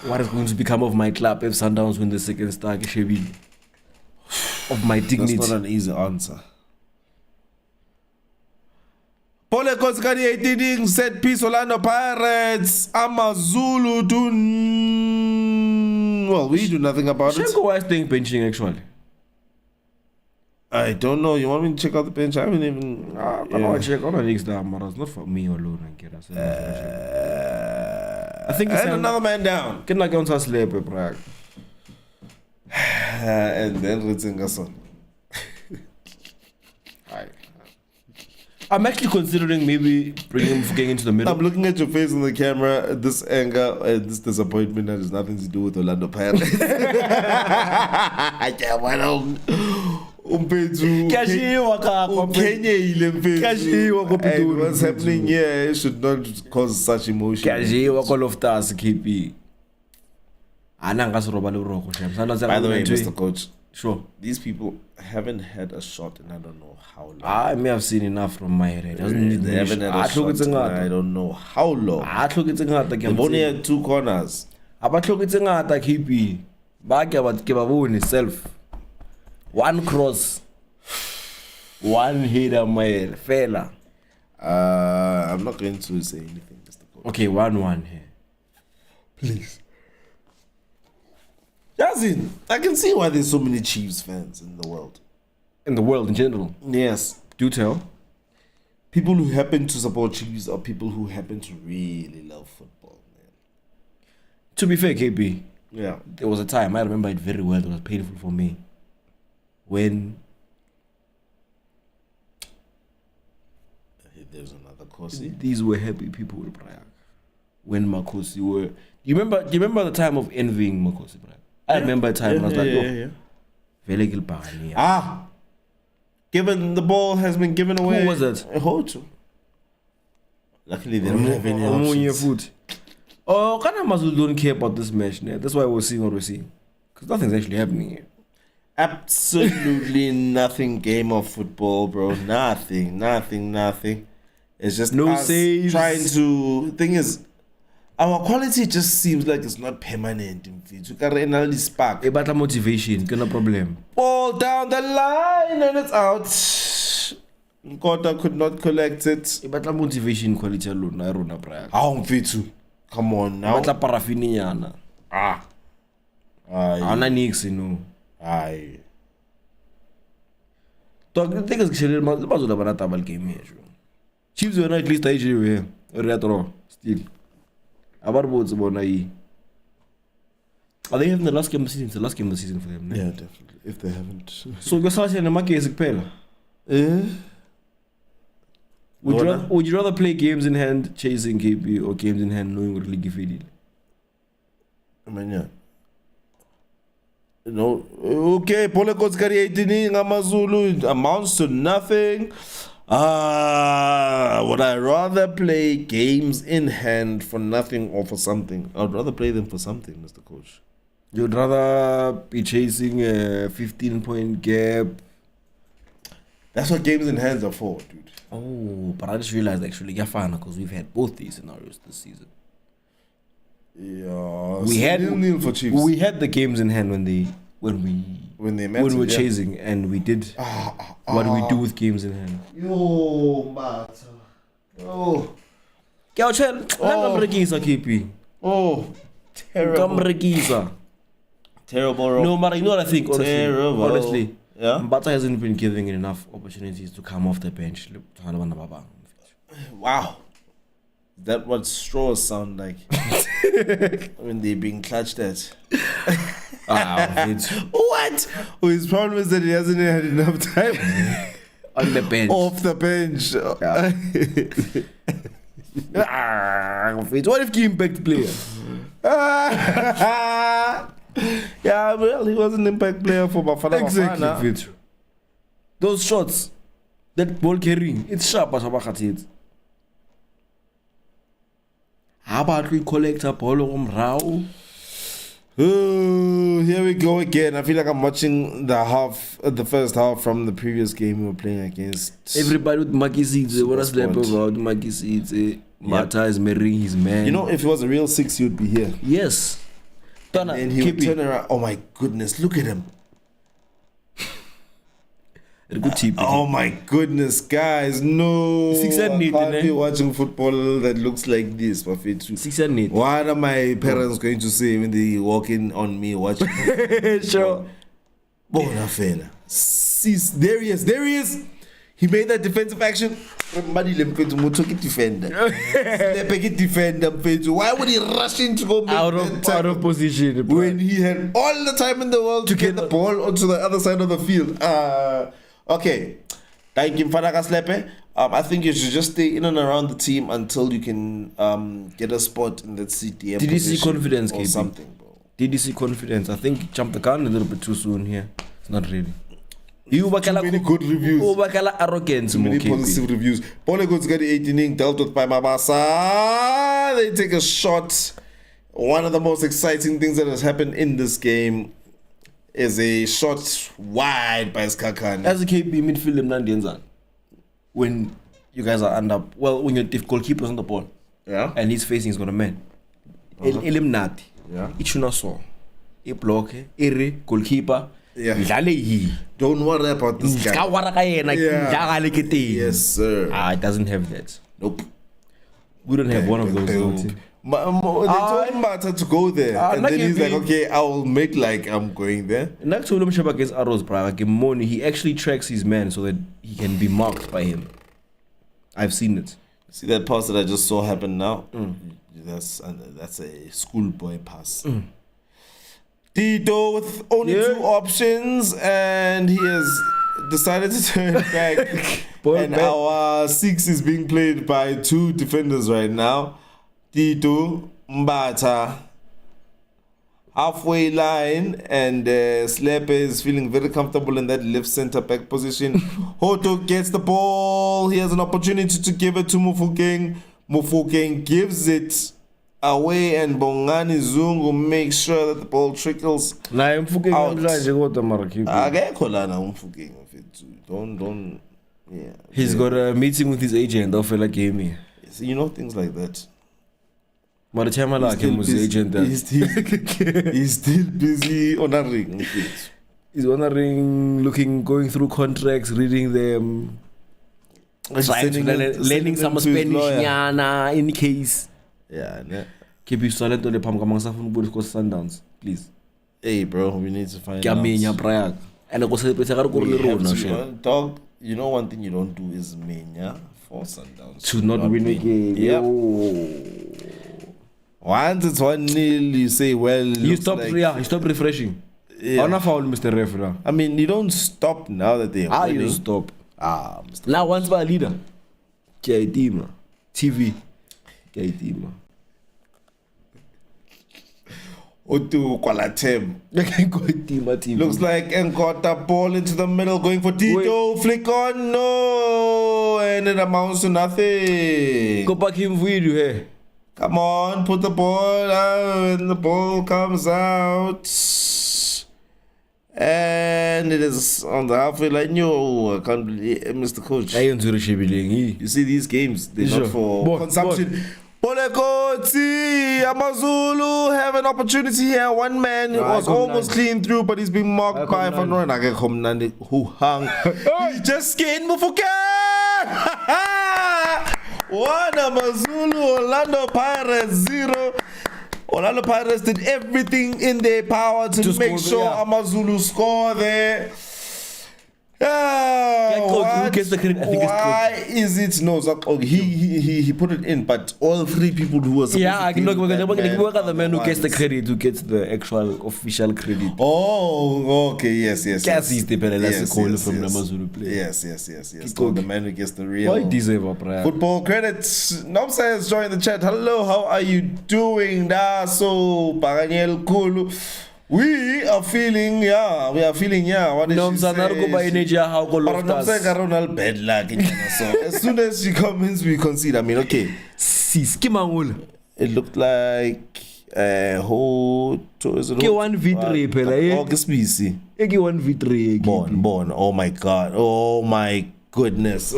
What is going to become of my club if Sundowns win the second star? Of my dignity. That's not an easy answer. Pole Koskari 18 set piece Orlando Pirates. Amazulu do. Well, we do nothing about it. Shenko was staying benching actually. I don't know. You want me to check out the bench? I haven't even. I'm gonna check on the next time, but it's not for me alone. I think it's another man down. Can I go on sleep, bro? And then Ritzingason. I'm actually considering maybe bringing him into the middle. I'm looking at your face in the camera, this anger and this disappointment that has nothing to do with Orlando Pirates. I can't wait on. What's happening here should not cause such emotion. By the way, Mr. Coach, sure, these people haven't had a shot and I don't know how long. I may have seen enough from my head. They haven't had a shot and I don't know how long. They've only had 2 corners. One cross, one header, my fella. I'm not going to say anything, Mr. Coach. Okay, 1-1 here. Please. Yazin, I can see why there's so many Chiefs fans in the world. In the world in general? Yes. Do tell. People who happen to support Chiefs are people who happen to really love football, man. To be fair, KB, yeah, there was a time, I remember it very well, it was painful for me. When there's another Kosi. These were happy people with Prayak. When Makosi were, you remember the time of envying Makosi, Prayak? I remember a time when I was like, given the ball has been given away. Who was that? Hotu. Luckily they don't have any options. Oh, kind of Amazulu don't care about this match. Né? That's why we're seeing what we're seeing. Because nothing's actually happening here. Absolutely nothing game of football, bro. Nothing. It's just no us saves. Trying to. Thing is, our quality just seems like it's not permanent. You can spark. About motivation, no problem. Ball down the line and it's out. Nkota could not collect it. About motivation quality alone. I run up. Come on now. About parafiniana. Ana nix, you know. Aye. The thing is, the Amazulu have a double game here. Chiefs were not at least here. Retro still. About boats about are they having the last game of the season? It's the last game of the season for them. Yeah, definitely. If they haven't. So you're saying the market is pale. Would you rather play games in hand chasing KP or games in hand knowing what league you I mean, yeah. No, okay, Pole Koskari 18 Amazulu amounts to nothing. Would I rather play games in hand for nothing or for something? I'd rather play them for something, Mr. Coach. You'd rather be chasing a 15-point gap. That's what games in hands are for, dude. Oh, but I just realized actually, you're fine because we've had both these scenarios this season. Yeah, we had nil for Chiefs. We had the games in hand when we were chasing, and we did what we do with games in hand. Yo, matter. Oh, terrible. No, but you know what I think. Honestly, yeah. Mbata hasn't been giving enough opportunities to come off the bench. Wow. Is that what straws sound like when they're being clutched at? What? Oh, his problem is that he hasn't had enough time. On the bench. Off the bench. What if he impact player? Yeah, well, he was an impact player for Bafana. Exactly. Those shots, that ball carrying, it's sharp as Abakati. How about we collect a ball on Rao? Oh, here we go again. I feel like I'm watching the first half from the previous game we were playing against. Everybody with Maggie Seeds. What is that about Maggie Seeds? Mata is marrying his man. You know, if he was a real 6, he would be here. Yes. And he would turn around. Oh my goodness, look at him. Oh my goodness, guys, no. 6 and 8, I can't be watching football that looks like this. 6 and 8. What are my parents going to say when they walk in on me watching? Sure. There he is. He made that defensive action. Why would he rush in to go make out of position, bro, when he had all the time in the world to get the ball onto the other side of the field? Okay. Thank you, Mfana Kaslepe. I think you should just stay in and around the team until you can get a spot in that CTM. Did you see confidence, or KP? Something, bro? Did you see confidence? I think he jumped the gun a little bit too soon here. It's not really. Too many good reviews. Arrogance. Too many positive reviews. Pole Goats got 18 dealt with by Mabasa. They take a shot. One of the most exciting things that has happened in this game is a shot wide by Skakani. As a KB midfield, Mnandienzan, when you guys are when your goalkeeper's on the ball, yeah, and he's facing, he's got a man. Eliminati. Yeah. Ichuna saw. A block, goalkeeper. Yeah. Don't worry about this guy. Yes, sir. It doesn't have that. Nope. We don't have one of those. They told Mbata to go there. And then he's like, okay, I'll make like I'm going there. He actually tracks his man so that he can be marked by him. I've seen it. See that pass that I just saw happen now? That's a schoolboy pass. Tito with only 2 options, and he has decided to turn back. Our 6 is being played by 2 defenders right now. Tito, Mbata, halfway line, and Slepe is feeling very comfortable in that left center back position. Hoto gets the ball. He has an opportunity to give it to Mufukeng. Mufukeng gives it away, and Bongani Zungu makes sure that the ball trickles out. Don't. Yeah. He's got a meeting with his agent. They'll feel like game here. You know, things like that. But the time I like him was the agent. He's still busy on a ring. He's on a ring, going through contracts, reading them, learning some Spanish in case. Yeah, keep you silent on the palm among Sundowns, please. Hey, bro, we need to find out. And I go dog, you know one thing you don't do is mania for Sundowns to not win a game. Yep. Once it's 1-0, you say, well, you stop. Like, you stop refreshing. Yeah. Foul, Mr. Referee. I mean, you don't stop now that they're winning. You stop. Mr. Now once by a leader, TV. Otu Kwalatem. Looks like Nkota ball into the middle, going for Tito. Wait. Flick on, no, and it amounts to nothing. Go back him video here. Come on, put the ball out, and the ball comes out, and it is on the halfway line. No, I can't believe, Mr. Coach. You see, these games, they're not for consumption. Polekoti, Amazulu have an opportunity here. One man was almost clean through, but he's being marked by Fanron who hung. He just skated Mufuka. One Amazulu, Orlando Pirates 0. Orlando Pirates did everything in their power to make sure Amazulu score there. Who gets the credit? I think Why is it no? He put it in, but all three people who were I can look at the man who gets the credit, who gets the actual official credit. Oh, okay, yes. That's the call from the Amazulu player. Yes. So the man who gets the real football credits. Nomsa has joined the chat. Hello, how are you doing? So Buccaneer Kulu. We are feeling. What is she saying? Bad luck. So as soon as she comes, we concede. I mean, okay. It looked like who is it? One victory, one victory. Born. Oh my god. Oh my goodness.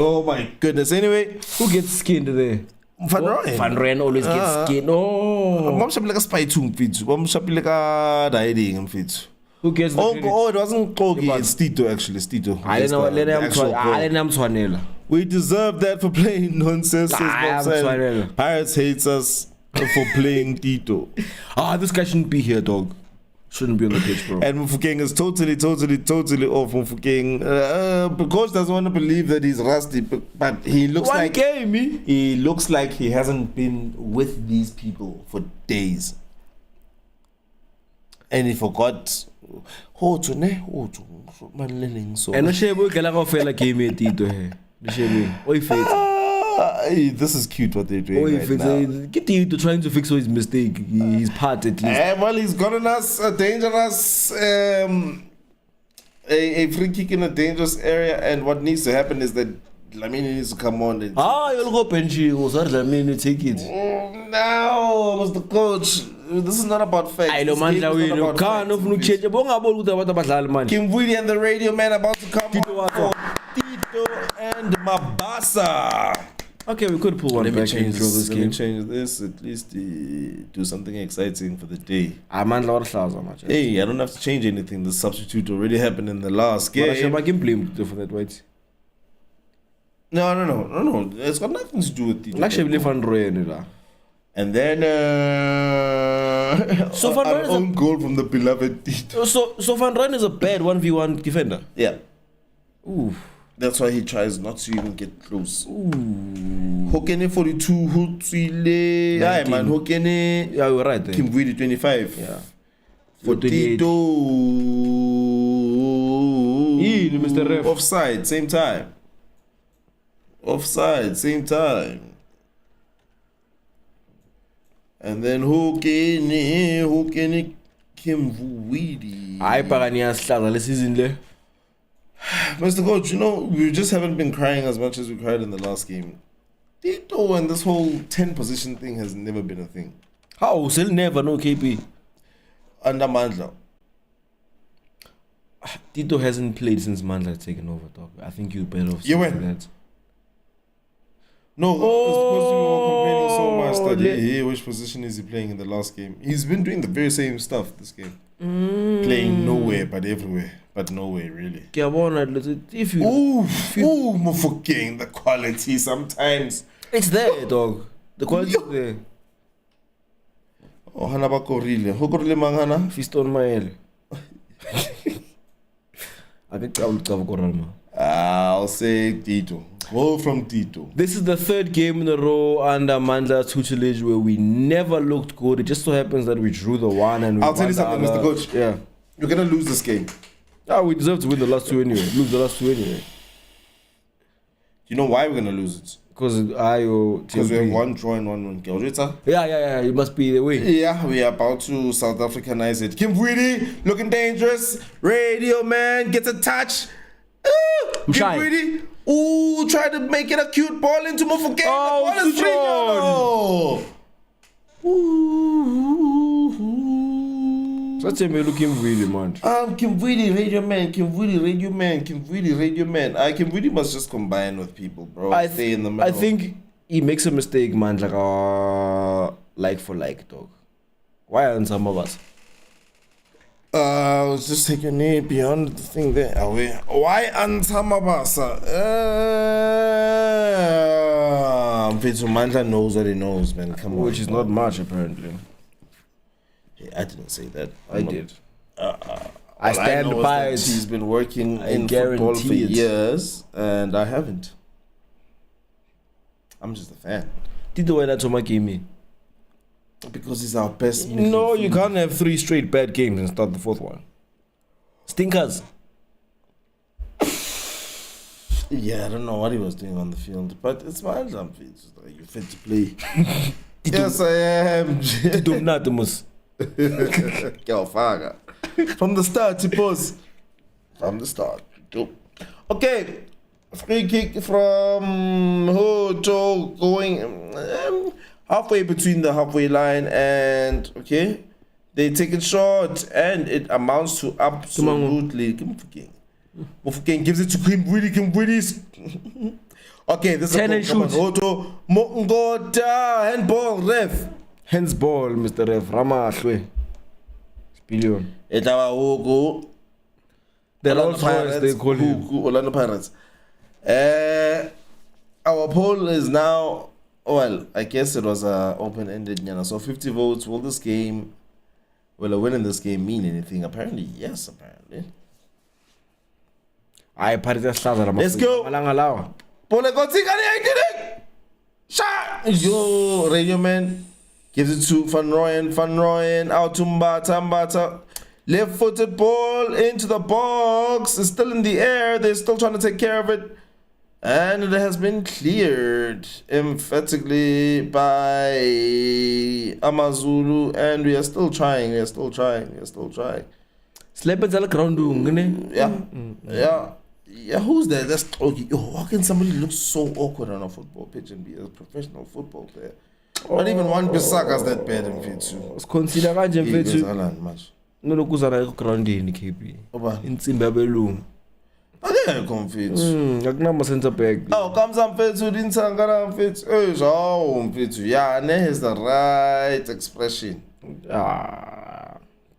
Anyway, who gets skinned there? Van Rijn always gets skinned. Mom shaped like a spy too, fit. Mom shaped like a dieting fit. Who gets the credit? It wasn't Kogi, it's Tito actually. It's Tito. I don't know. We deserve that for playing nonsense. Pirates hates us for playing Tito. This guy shouldn't be here, dog. Shouldn't be on the pitch, bro. And Mufukeng is totally off. Mufukeng, the coach doesn't want to believe that he's rusty, but he looks he looks like he hasn't been with these people for days, and he forgot. And this is cute what they're doing right now. Get you to trying to fix his mistake. His part at least. Well, he's gotten us a dangerous a free kick in a dangerous area, and what needs to happen is that Lamine needs to come on. And you'll go Penchi. Lamine take it. No, was the coach. This is not about facts. I know, man. Kim Vidi and the radio man about to come on. Tito and Mabasa. Okay, we could pull one back and throw this game. Change this, at least do something exciting for the day. Hey, I don't have to change anything. The substitute already happened in the last game. For that, right? No. It's got nothing to do with Tito. And then so Van Rijn is own goal from the beloved Tito. So Van Rijn is a bad 1v1 defender. Yeah. Ooh. That's why he tries not to even get close. Hokene 42, Hutsile. Yeah, man. Hokene. Yeah, you're right. Kim Vidi 25. Yeah. For Tito. Mr. Ref. Offside, same time. And then Hokene Kim Vidi. I Buccaneers start the season there. Mr. Coach, we just haven't been crying as much as we cried in the last game. Tito and this whole 10 position thing has never been a thing. How? Still never, no KP. Under Mandla. Tito hasn't played since Mandla had taken over, dog. I think you're better off saying that. No, it's because we were complaining so much that which position is he playing in the last game? He's been doing the very same stuff this game. Playing nowhere but everywhere. But nowhere really. If you Mufukeng, the quality sometimes. It's there, dog. The quality is there. Oh, Hanaba Korile. Who Korile Mangana? Fiston Mael. I think I'll say Tito. Goal from Tito. This is the third game in a row under Mandla's tutelage where we never looked good. It just so happens that we drew the one and we I'll tell you something, Mr. Coach. Yeah. You're going to lose this game. We deserve to win the last two anyway. Lose the last two anyway. You know why we're going to lose it? Because we have one draw and one win. Yeah. It must be the way. Yeah, we are about to South Africanize it. Kim Vidi looking dangerous. Radio man gets a touch. Kim Vidi. Try to make it a cute ball into Mufukeng. The ball is Such a looking really, man. Kim Vidi, radio man. Kim Vidi must just combine with people, bro. Stay in the middle. I think he makes a mistake, man. Like for like, dog. Why aren't some of us? Let's just take your knee beyond the thing there. Why aren't some of us? Mandla knows what he knows, man. Come on. Which is not much, apparently. I didn't say that. I did. I stand by it. He's been working in football for years, and I haven't. I'm just a fan. Did the way that Toma gave me? Because he's our best. No, you can't have 3 straight bad games and start the 4th one. Stinkers. Yeah, I don't know what he was doing on the field, but it's my job. You're fit to play. Yes, I am. From the start, suppose. From the start. Okay. Free kick from Hoto going halfway between the halfway line and okay. They take it short and it amounts to absolutely Mufukeng gives it to Kim Willie. Okay, this is a shoot. Hoto Ngota handball ref. Handsball, Mr. Ref. Ramashwe. Billion. Etawa Ogo. The Rolls Royce, they call him. Orlando Pirates. Our poll is now, well, I guess it was open-ended. So 50 votes. Will a win in this game mean anything? Apparently, yes, apparently. Let's go. Yo, Radio Man gives it to Van Rooyen out to Mbata. Left-footed ball into the box. It's still in the air. They're still trying to take care of it. And it has been cleared emphatically by Amazulu. And we are still trying. Yeah, who's there? That's okay. Yo, how can somebody look so awkward on a football pitch and be a professional football player? Not even one Bisaka's that bad in Fitsu. It's considered much. No, no, kuzana ground in KP. In Zimbabwe. I confused. Agna center back. Oh, comes on Fitsu, didn't Sangara Fitsu. Oh, Fitsu. Yeah, ne is the right expression.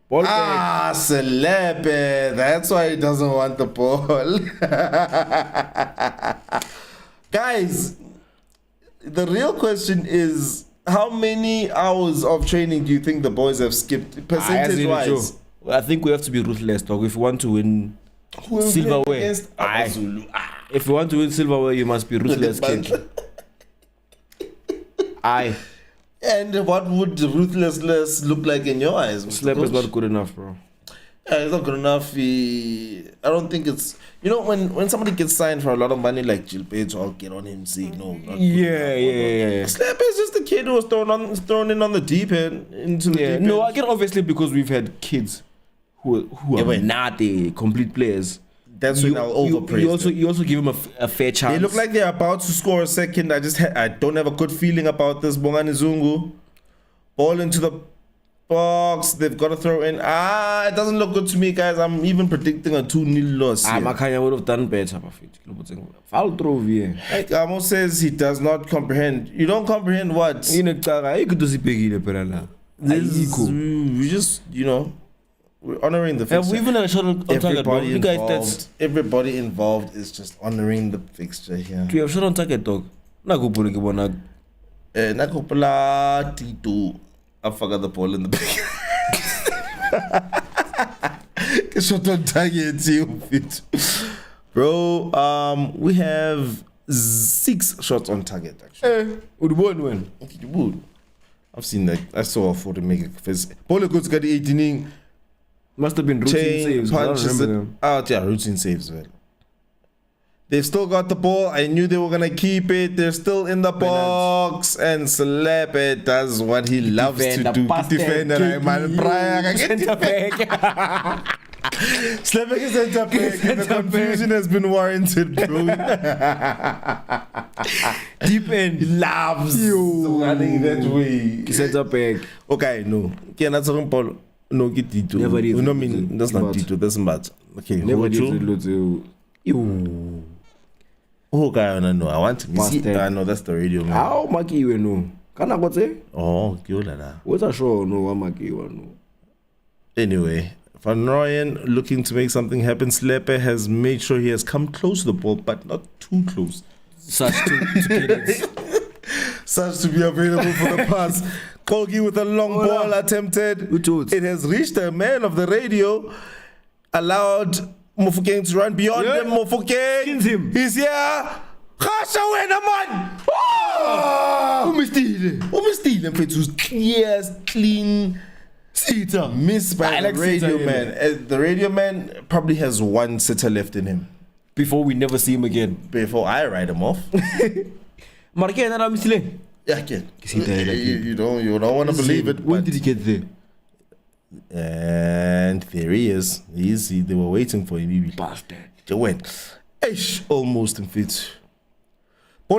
Ball Celepe. That's why he doesn't want the ball. Guys, the real question is, how many hours of training do you think the boys have skipped, percentage-wise? I think we have to be ruthless, dog. If we want to win silverware, if you want to win silverware, you must be ruthless, kid. And what would ruthlessness look like in your eyes? Slap is not good enough, bro. Yeah, it's not good enough. I don't think it's... You know, when somebody gets signed for a lot of money, like Gilbert, I'll get on him saying, no. Yeah. Slap is just the kid who was thrown in on the deep end. Into the deep end. No, I get obviously because we've had kids who are not the complete players. That's when I'll overpraise you also give them a fair chance. They look like they're about to score a second. I don't have a good feeling about this. Bongani Zungu. Ball into the box. They've got to throw in. It doesn't look good to me, guys. I'm even predicting a 2-0 loss. Makanya would have done better. Foul throw here. Like Amo says, he does not comprehend. You don't comprehend what? We just, we're honoring the fixture. We've even had a shot on target, bro. Everybody involved is just honoring the fixture here. Do you have shot on target, dog? Nakupula Tito. I forgot the ball in the back. Shot on target, bro. We have 6 shots on target, actually. Would. I've seen that. I saw a photo make a face. Ball goes got 18. Must have been routine saves. Punches it out. Yeah, routine saves. Well, they've still got the ball. I knew they were gonna keep it. They're still in the box, and Slepe does what he loves to do. Defender, Slepe is center back. The confusion has been warranted, bro. Deep end. He loves running that way. Center back. Okay, no. That's a Paul. No, get Tito. Never did. No, that's not Tito. That's Mbata. Okay. Never did. Okay, no. I want to see. I know that's the radio. How Maki you know? Can I go say? Oh, Kyola. What's a show? No, Maki you know. Anyway, Van Rooyen looking to make something happen. Slepe has made sure he has come close to the ball, but not too close. Such to be available for the pass. Kogi with a long ball attempted. It has reached the man of the radio. allowed Mofokeng to run beyond him. Mofokeng, Skins him. he's here. Gasha wena man. Umistile mfethu clear, clean. Sitter missed by the radio man. The radio man probably has one sitter left in him. Before we never see him again. Before I write him off. Marke na Misile. Yeah, again. You don't want to believe it. When did he get there? And there he is. They were waiting for him. Bastard. They went. Eish, almost in fit. Oh,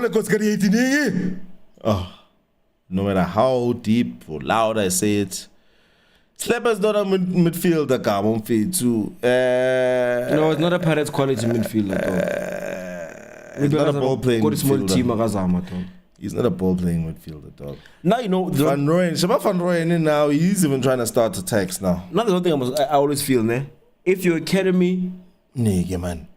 no matter how deep or loud I say it, Slepper's not a midfielder, come on fit too. No, it's not a Pirates quality midfielder. He's not a ball playing midfielder. He's not a ball playing midfielder, dog. Now you know Van Rooyen now, he's even trying to start attacks now. Another one thing I always feel, if your academy man,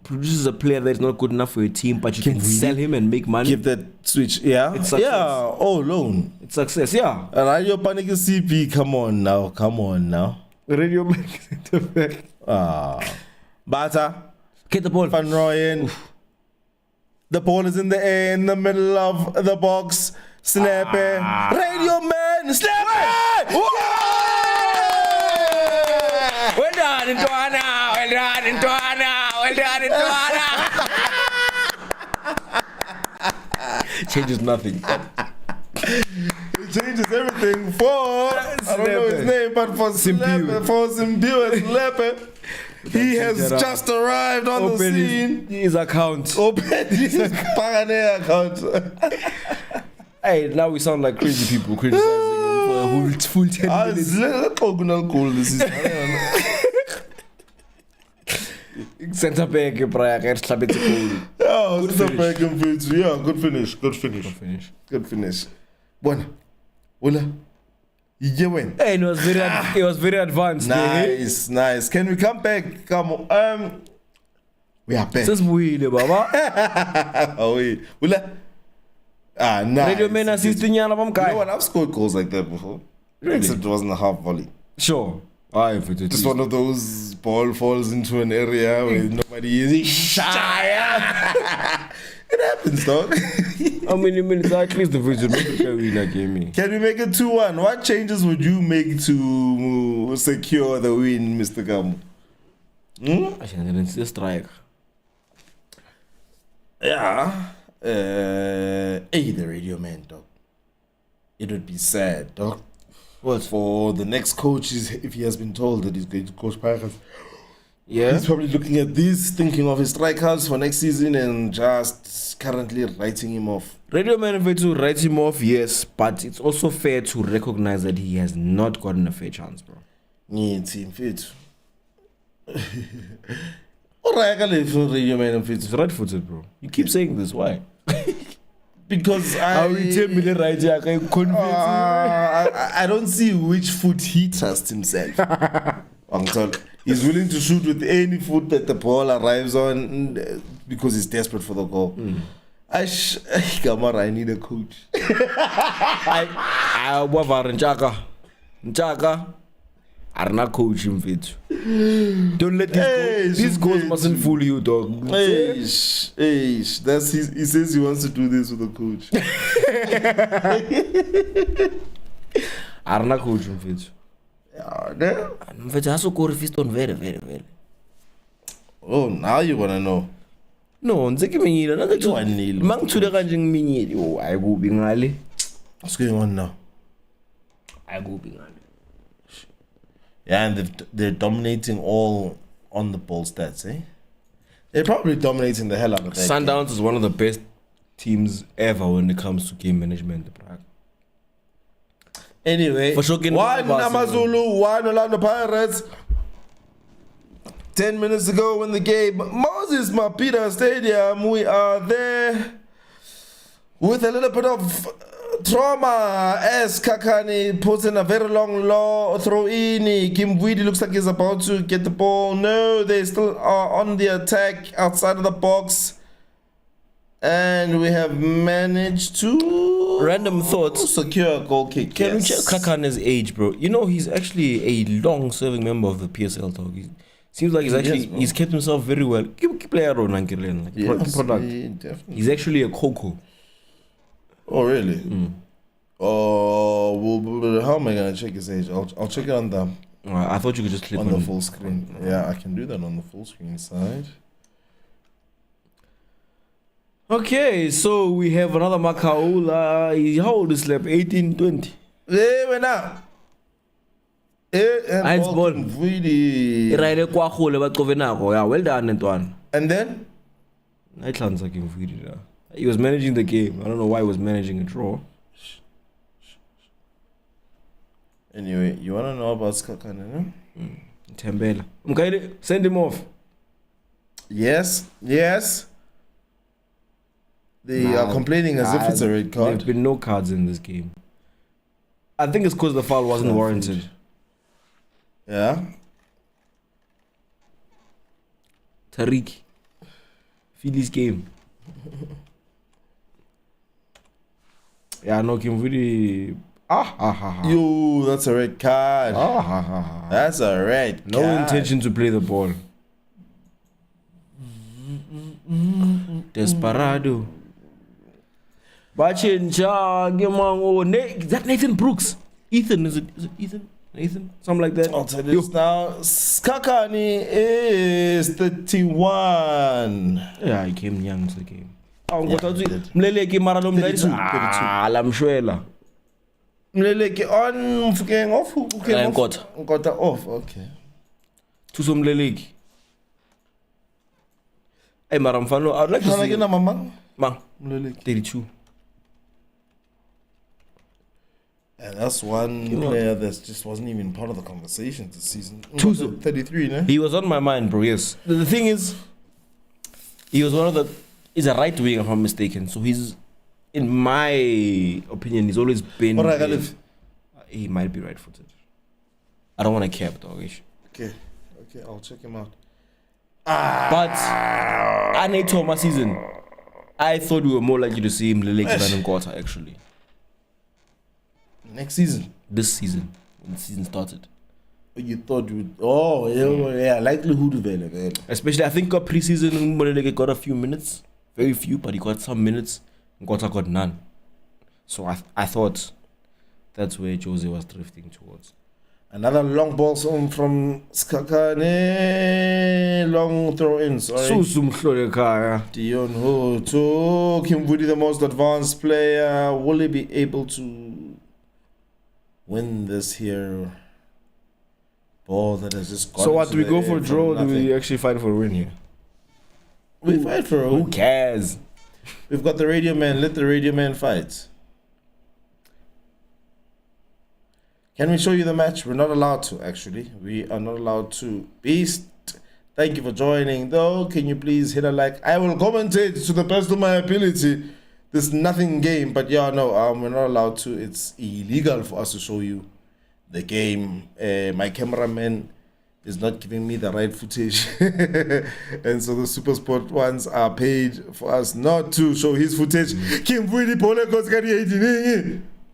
produces a player that's not good enough for your team, but you can sell him and make money. Give that switch, yeah. It's success. Yeah, loan. It's success, yeah. Radio Panic CP, come on now. Radio makes it effect. Bata. Get the ball. Van Rooyen. The ball is in the air, in the middle of the box. Snap it. Radio man, snap it! Well done, Intuana. Changes nothing. It changes everything for, I don't know his name, but for Simpiwe Slepe. He has just arrived on the scene. His account. Open his Buccaneer account. Hey, now we sound like crazy people criticizing him for a whole full 10 minutes. Centre back, Brian. Good finish. Good finish. Bueno. Willa. You win. Hey, it was very advanced. Nice. Can we come back? Come on. We are back. Just Baba. Oh, wait. Willa. Nice. Radio man assisting you. You know what? I've scored goals like that before. Really? Except it wasn't a half volley. Sure. Just one of those ball falls into an area where nobody is. It happens, dog. How many minutes at least the vision game? Can we make it 2-1? What changes would you make to secure the win, Mr. Gamu? I didn't see a strike. Yeah. The radio man, dog. It would be sad, dog. Well, for the next coach, if he has been told that he's going to coach Pirates, he's probably looking at this, thinking of his strikeouts for next season and just currently writing him off. Radio man to write him off, yes, but it's also fair to recognize that he has not gotten a fair chance, bro. Yeah, team fit. Radio man fit. He's right-footed, bro. You keep saying this, why? Because I don't see which foot he trusts himself. He's willing to shoot with any foot that the ball arrives on because he's desperate for the goal. Kamara, I need a coach. Arna coach him fit. Don't let these goals mustn't fool you, dog. He says he wants to do this with a coach. Arna coach him fit. Very. Oh, now you wanna know. No, what's going on now? Yeah, and they're dominating all on the ball stats, eh? They're probably dominating the hell out of that. Sundowns is one of the best teams ever when it comes to game management. Anyway, for sure, one Amazulu, one Orlando Pirates. 10 minutes ago in the game, Moses Mabhida Stadium, we are there with a little bit of trauma as Kakani puts in a very long low throw in. Kimwidi looks like he's about to get the ball. No, they still are on the attack outside of the box. And we have managed to Random thoughts. Secure goal kick. Can we check Kakane's age, bro? You know, he's actually a long-serving member of the PSL talk. Seems like he's kept himself very well. Keep player on Ankirlen. Product. Definitely. He's actually a Coco. Oh, really? Oh, well, how am I gonna check his age? I'll check it on the. I thought you could just click on the full screen. Yeah, I can do that on the full screen side. Okay, so we have another Makaula. How old is Slap? 18, 20. Hey, we're now. Eins ball. Really. Yeah, well done, Antoine. And then? He was managing the game. I don't know why he was managing a draw. Anyway, you want to know about Skakane, no? Tembela. Mkaide, send him off. Yes. They are complaining as if it's a red card. There have been no cards in this game. I think it's because the foul wasn't warranted. Yeah. Tariq. Philly's game. Yeah, no, Kimvudi. Yo, that's a red card. That's a red card. No intention to play the ball. Desperado. Bachincha, is that Nathan Brooks? Ethan, is it Ethan? Nathan? Something like that. I'll tell you this now. Skakane is 31. Yeah, he came young to the game. Mleleki on Mfukeng off. Nkota off. Okay. Tuso Mleleki. Hey, Maramfano, I'd like to see. Mang. 32. And that's one player that just wasn't even part of the conversation this season. 33, no? He was on my mind, bro, yes. The thing is, he was he's a right winger if I'm mistaken. So he's, in my opinion, he's always been... He might be right-footed. I don't want to cap, dog. Okay, I'll check him out. But, Ane Thomas season, I thought we were more likely to see him Leleki than Nkota, actually. Next season? This season, when the season started. You thought you would... Oh, yeah, likelihood available. Especially, I think pre-season, Leleki got a few minutes. Very few, but he got some minutes. Nkota got none. So I thought that's where Jose was drifting towards. Another long ball from Skakane. Long throw-in, sorry. Dion Hoto. Kimvudi, the most advanced player. Will he be able to win this here ball that has just got... So what, do we go for a draw or do we actually fight for a win here? We fight for a win. Who cares? We've got the radio man. Let the radio man fight. Can we show you the match? We're not allowed to, actually. We are not allowed to. Beast, thank you for joining, though. Can you please hit a like? I will commentate to the best of my ability. This nothing game, but yeah, no, we're not allowed to. It's illegal for us to show you the game. My cameraman is not giving me the right footage. And so the Super Sport ones are paid for us not to show his footage. Kimvudi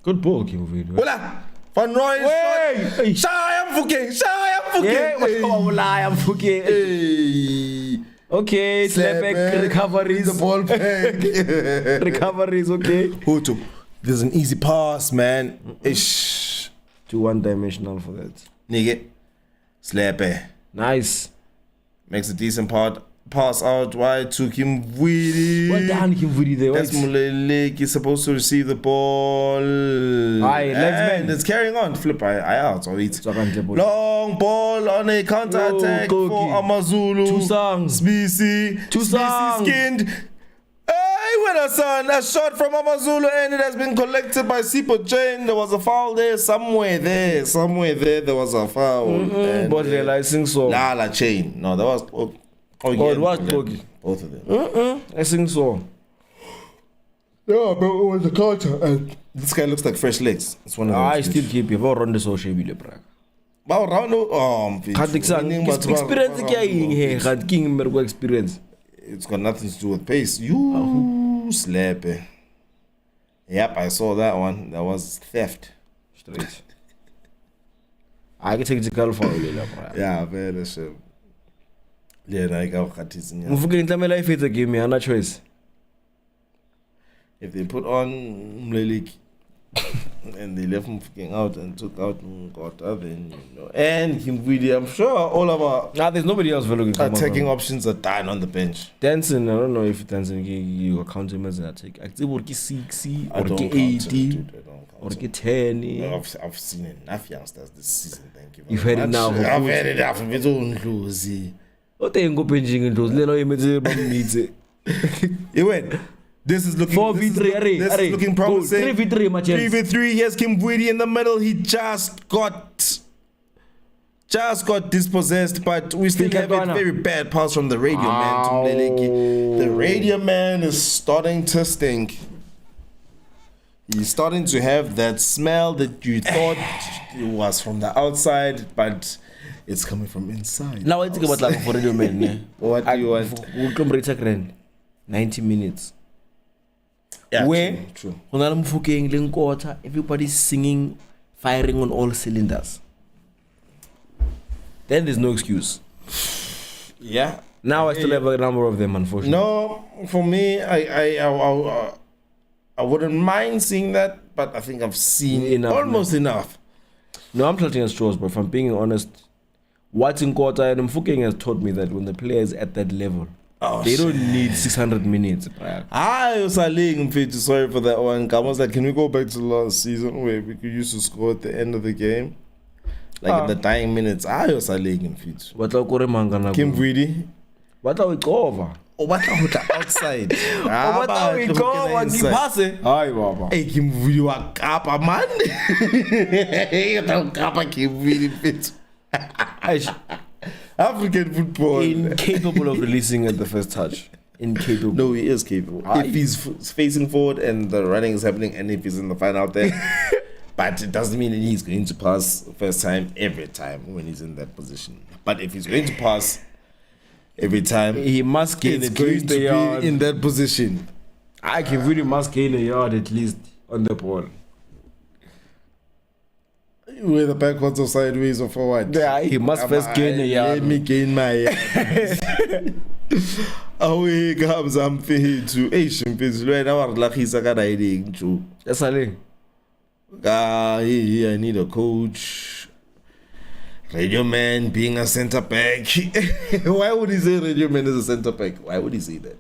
Good ball, Kimvudi. Hola! Van Roy is shot. I am fucking. Okay, slap back, recoveries. The ball back. Recoveries, okay. Hoto. There's an easy pass, man. Ish. Too one-dimensional for that. Nigga. Slap. Nice. Makes a decent pass out wide to Kimvudi. Well done, Kimvudi there. That's Muleleki is supposed to receive the ball. And it's carrying on. Flip I out. So it's long ball on a counter attack for Amazulu. Species skinned. Hey, winner son. A shot from Amazulu and it has been collected by Sipo Chain. There was a foul there. Somewhere there there was a foul. But realizing so. Lala Chain. No, that was... Oh, it was Togi. Both of them. I think so. Yeah, but it was a counter. And this guy looks like fresh legs. It's one of I still keep you. Around the social media, bro. Experience. It's got nothing to do with pace. You slap it. Yep, I saw that one. That was theft. Straight. I can take the girl for you. Yeah, very sure. Yeah, like our Khatis. Life is a game, me, no choice. If they put on Mlelik and they left him fucking out and took out Ngota, then you know. And Kimvidi, I'm sure all of our there's nobody else looking attacking options are dying on the bench. Dancing, I don't know if dancing you count him as an attack. I think 60 I or don't 80 or count 10. I've seen enough youngsters this season, thank you. You've had enough. I've had enough of its own losing. What they go benching in those little images? You went. This is looking 4v3. This is looking promising. 3v3, my chance. 3v3. Here's Kimvidi in the middle. He just got dispossessed, but we still have a very bad pass from the radio man to Mleleki. The radio man is starting to stink. He's starting to have that smell that you thought it was from the outside, but it's coming from inside. Now I think about like for radio man. Yeah. What do you want? We'll come return 90 minutes. Yeah, where true. Everybody's singing, firing on all cylinders. Then there's no excuse. Yeah. Now I still have a number of them, unfortunately. No, for me, I wouldn't mind seeing that, but I think I've seen almost enough. No, I'm clutching at straws, but if I'm being honest, watching Kota and Mfuking has taught me that when the player is at that level, they don't need 600 minutes. I was sorry for that one. I was like, can we go back to last season where we used to score at the end of the game? Like in the dying minutes. I was laying fit. What are Kimvidi? What are we over? What are outside? What are we going to pass? Hi, Baba. Hey, Kimvidi wa kapa man. Hey, kapa Kimvidi fit. African football. Incapable of releasing at the first touch. Incapable. No, he is capable. If he's facing forward and the running is happening, and if he's in the final there. But it doesn't mean that he's going to pass first time every time when he's in that position. But if he's going to pass every time, he must gain at least a yard in that position. I can really must gain a yard at least on the ball. Whether backwards or sideways or forward. Yeah, he must first gain a yard. Let me gain my yard. Away comes to Asian Fizzle. That's a link. I need a coach. Radio man being a center back. Why would he say radio man is a center back? Why would he say that?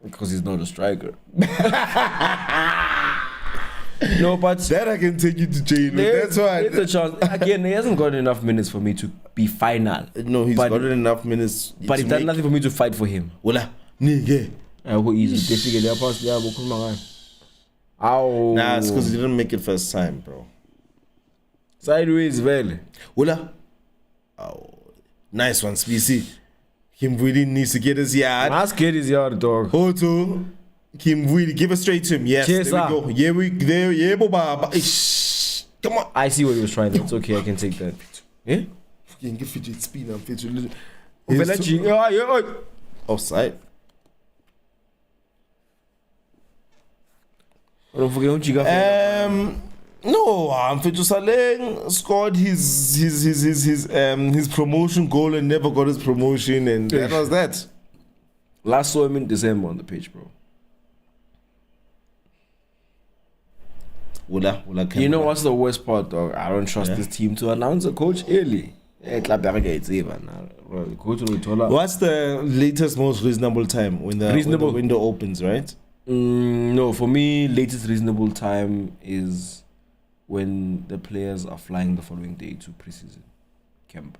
Because he's not a striker. No, but that I can take you to jail. That's why. It's a chance. Again, he hasn't got enough minutes for me to be final. No, he's got enough minutes. But it's done nothing for me to fight for him. Wala, nige. I go easy. Nah, it's because he didn't make it first time, bro. Sideways, well. Wala. Oh, nice one, Specy. Kimvidi needs to get his yard. Must get his yard, dog. Hoto. Kimvidi, give it straight to him. Yes, Cheers, there we go. Yeah, Boba. Come on. I see what he was trying. It's okay, I can take that. Yeah? You can get fidget spinner. Offside. No, Mfethu Saleng scored his promotion goal and never got his promotion, and that was that. Last saw him in December on the pitch, bro. You know what's the worst part, dog? I don't trust this team to announce a coach early. What's the latest, most reasonable time when the window opens, right? No, for me, latest reasonable time is when the players are flying the following day to preseason camp.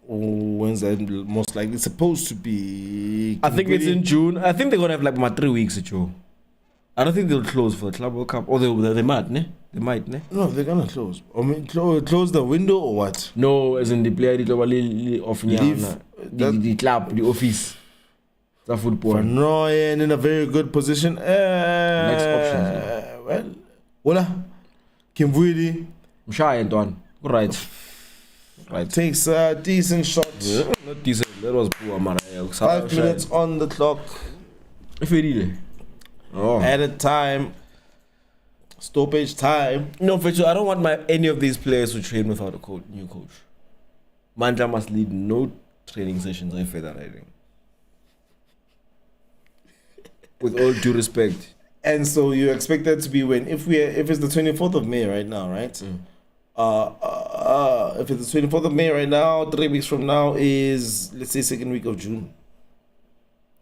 When's that most likely supposed to be? I think it's in June. I think they're going to have like 3 weeks at you. I don't think they'll close for the Club World Cup. Or they might, ne? They might, ne? No, they're going to close. I mean, close the window or what? No, as in the player, the club, the office. The football. Van Rooyen in a very good position. Next options. Voila. Kimvidi. Mshaya and one. Right. Takes a decent shot. Yeah, not decent. That was poor, Mara. 5 minutes on the clock. If we really. At a time. stoppage time. No, for sure. I don't want any of these players to train without a new coach. Mandla must lead no training sessions or further riding. With all due respect. And so you expect that to be when if it's the 24th of May right now, right? If it's the 24th of May right now, 3 weeks from now is, let's say, second week of June.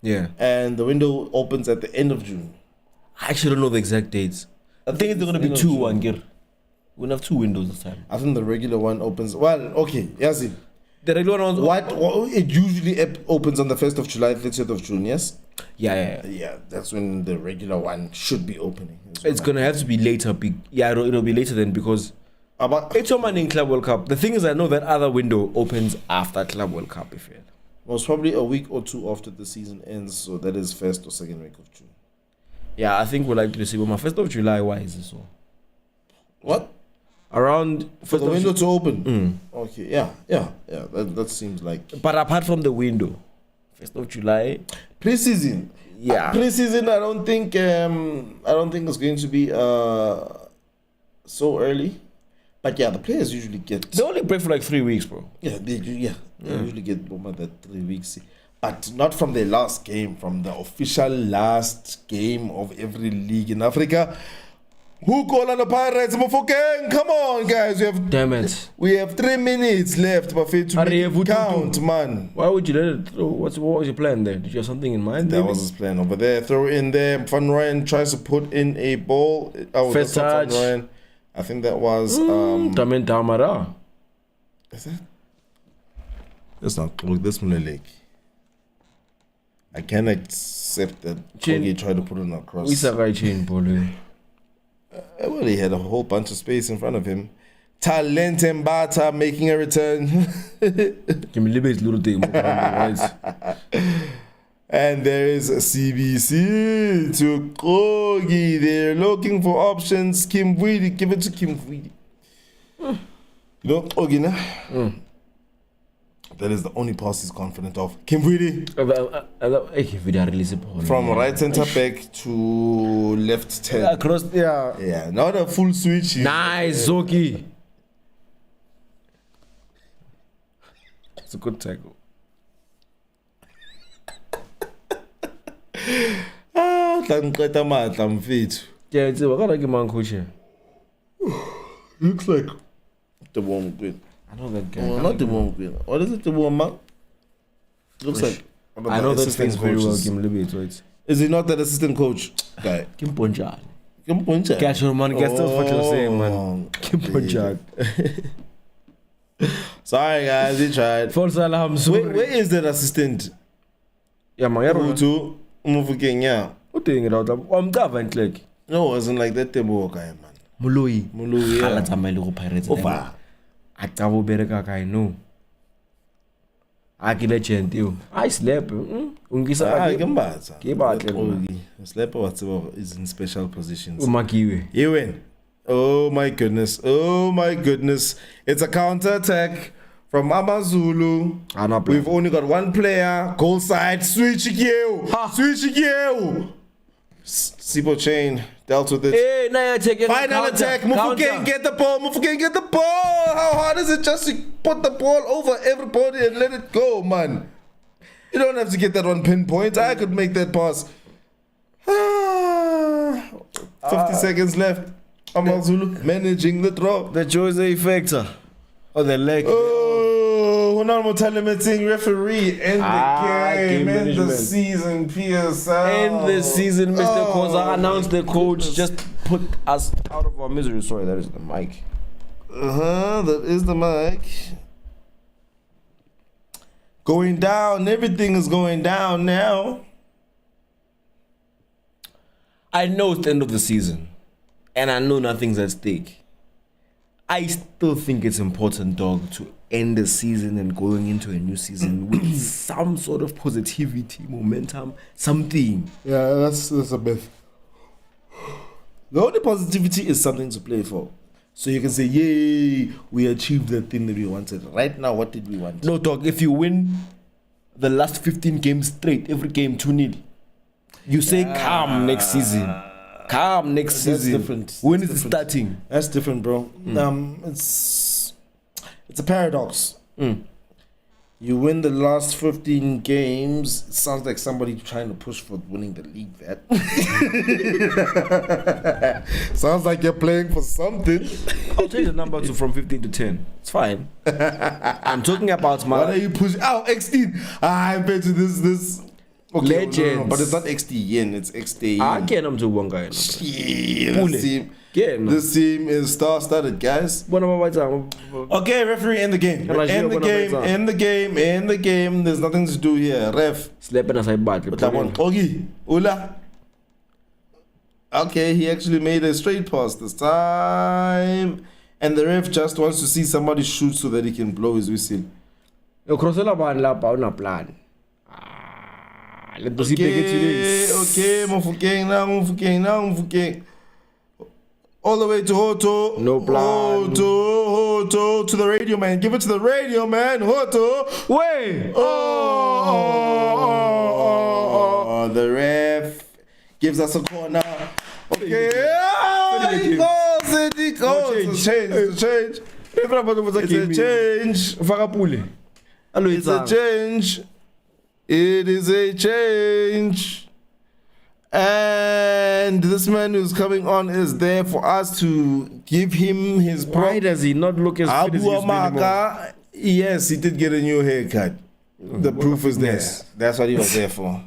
Yeah. And the window opens at the end of June. I actually don't know the exact dates. I think it's going to be 2 1 year. We're going to have 2 windows this time. I think the regular one opens. Well, okay, yes. The regular one. What it usually opens on the 1st of July, 30th of June, yes? Yeah. That's when the regular one should be opening. It's going to have to be later. It'll be later then because it's in Club World Cup. The thing is, I know that other window opens after Club World Cup. If you most probably a week or two after the season ends, so that is first or second week of June. Yeah, I think we're likely to see. But my 1st of July, why is this so? What? Around for the window to open. Okay, yeah. That seems like. But apart from the window, 1st of July, pre-season. Yeah, pre-season. I don't think it's going to be so early. But yeah, the players usually get. They only break for like 3 weeks, bro. Yeah, they usually get more than 3 weeks. But not from their last game, from the official last game of every league in Africa. Who call on the Pirates? Come on, guys. Damn it. We have 3 minutes left, but to count, man. Why would you let it through? What was your plan there? Did you have something in mind? That was his plan over there. Throw in there. Van Ryan tries to put in a ball. First touch. Van Ryan. I think that was Tamen Tamara. Is that? That's not close. That's Mulek. I can accept that Kogi tried to put it across. Well, he had a whole bunch of space in front of him. Talent Mbata making a return. And there is a CBC to Kogi. They're looking for options. Kim Vidi, give it to Kim Vidi. You know, Kogi, that is the only pass he's confident of. Kim Vidi. From right centre back to left 10. Across, Yeah, not a full switch. Nice, Zoki. It's a good tackle. Yeah, it's a man coach here. Looks like the one good. I know that guy. Not the one good. What is it, the one man? Looks like. I know that things very well. Right? Is he not that assistant coach guy? Kim Ponchak. Catch your man. Guess that's what you're saying, man. Kim Ponchak. Sorry, guys, he tried. False alarm. Where is that assistant? Yeah, man. To Kenya. What thing it out? I'm government like. No, it wasn't like that. Tebo guy, man. Muloi. Yeah. Pirates. Over. Atabo bereka guy no. Akile gent you. I slept. Ungisa Gembaza. Kebatle. Sleep whatever is in special positions. Umakiwe. You win. Oh my goodness. It's a counter attack from Amazulu. We've only got one player. Goal side. Switch you. Sibo Chain dealt with it. Hey, now you're taking final attack. Mufukeng get the ball. How hard is it just to put the ball over everybody and let it go, man? You don't have to get that on pinpoint. I could make that pass. 50 seconds left. Amazulu managing the throw. The Jose factor. Or the leg. Oh, Honamo Telemeting referee in the game. End the season, PSL. End the season, Mr. Koza announced the coach. Just put us out of our misery. Sorry, that is the mic. That is the mic. Going down. Everything is going down now. I know it's the end of the season. And I know nothing's at stake. I still think it's important, dog, to end the season and going into a new season with some sort of positivity, momentum, something. Yeah, that's a bit. The only positivity is something to play for. So you can say, yay, we achieved the thing that we wanted. Right now, what did we want? No, dog, if you win the last 15 games straight, every game 2-0, you say come next season. Come next season. Different. When is it starting? That's different, bro. It's a paradox. You win the last 15 games. It sounds like somebody trying to push for winning the league. That sounds like you're playing for something. I'll change the number from 15 to 10. It's fine. I'm talking about my. What are you pushing? Oh, XD. I bet you this. Okay, Legends. no, but it's not XD yen. It's XD. I can't. I'm to one guy. This team is star-studded, guys. Okay, referee, end the game. End the game. There's nothing to do here. Ref. Okay, he actually made a straight pass this time. And the ref just wants to see somebody shoot so that he can blow his whistle. Okay, Mufukeng. All the way to Hoto. No plan. Hoto to the radio man. Give it to the radio man. Hoto. Way. Oh, the ref gives us a corner. Okay. He goes. It's a change. It is a change. And this man who's coming on is there for us to give him his pride. Why does he not look as fit as he used to anymore? Yes, he did get a new haircut. The proof is there. That's what he was there for.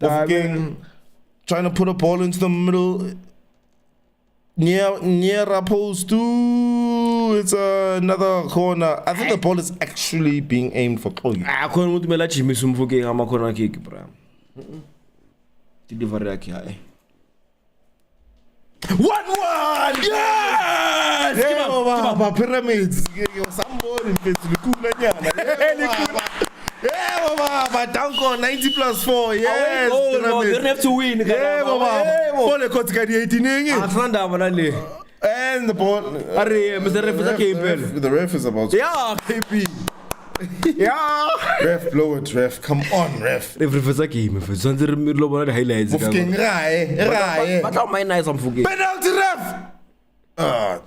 Trying to put a ball into the middle. Near opposed to it's another corner. I think the ball is actually being aimed for Kogi. I couldn't me let you some fucking I'm a corner kick, bro. Delivery. 1-1! Yes! Hey, pyramids. Somebody yeah, Baba, down 90 plus 4. Yes, you don't have to win. Yeah, Baba. And the ball. The ref is about to. Yeah, KP. Yeah. Ref, blow it, ref. Come on, ref. Penalty, ref.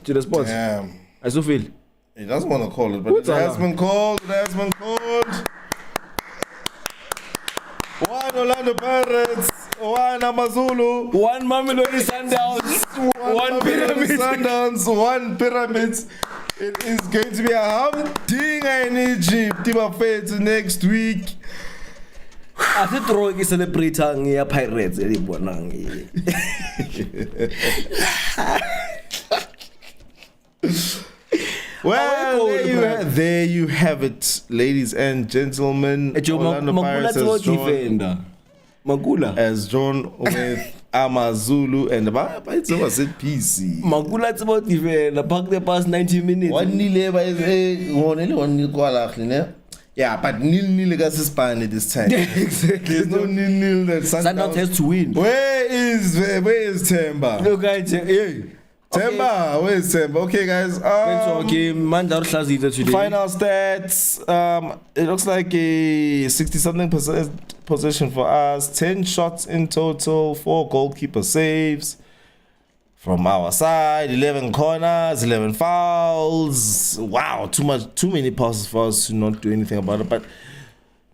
To the spot. Damn. I so feel. He doesn't want to call it, but it has been called. One Orlando Pirates, one Amazulu, one Mamelodi Sundowns, one Pyramids. It is going to be a humdinger in Egypt. Next week. I think Roy is celebrating your Pirates. Well, there you have it, ladies and gentlemen. Orlando Pirates has drawn with Amazulu and it's a set PC. Magula it's about defender. Back the past 90 minutes. 1-0 yeah, but 0-0 against Spain this time. Exactly. There's no 0-0 that Sundowns has to win. Where is Temba? Look at it. Temba, where's Temba? Okay, guys. Final stats. It looks like a 60-something% possession for us. 10 shots in total. 4 goalkeeper saves from our side. 11 corners. 11 fouls. Wow, too many passes for us to not do anything about it. But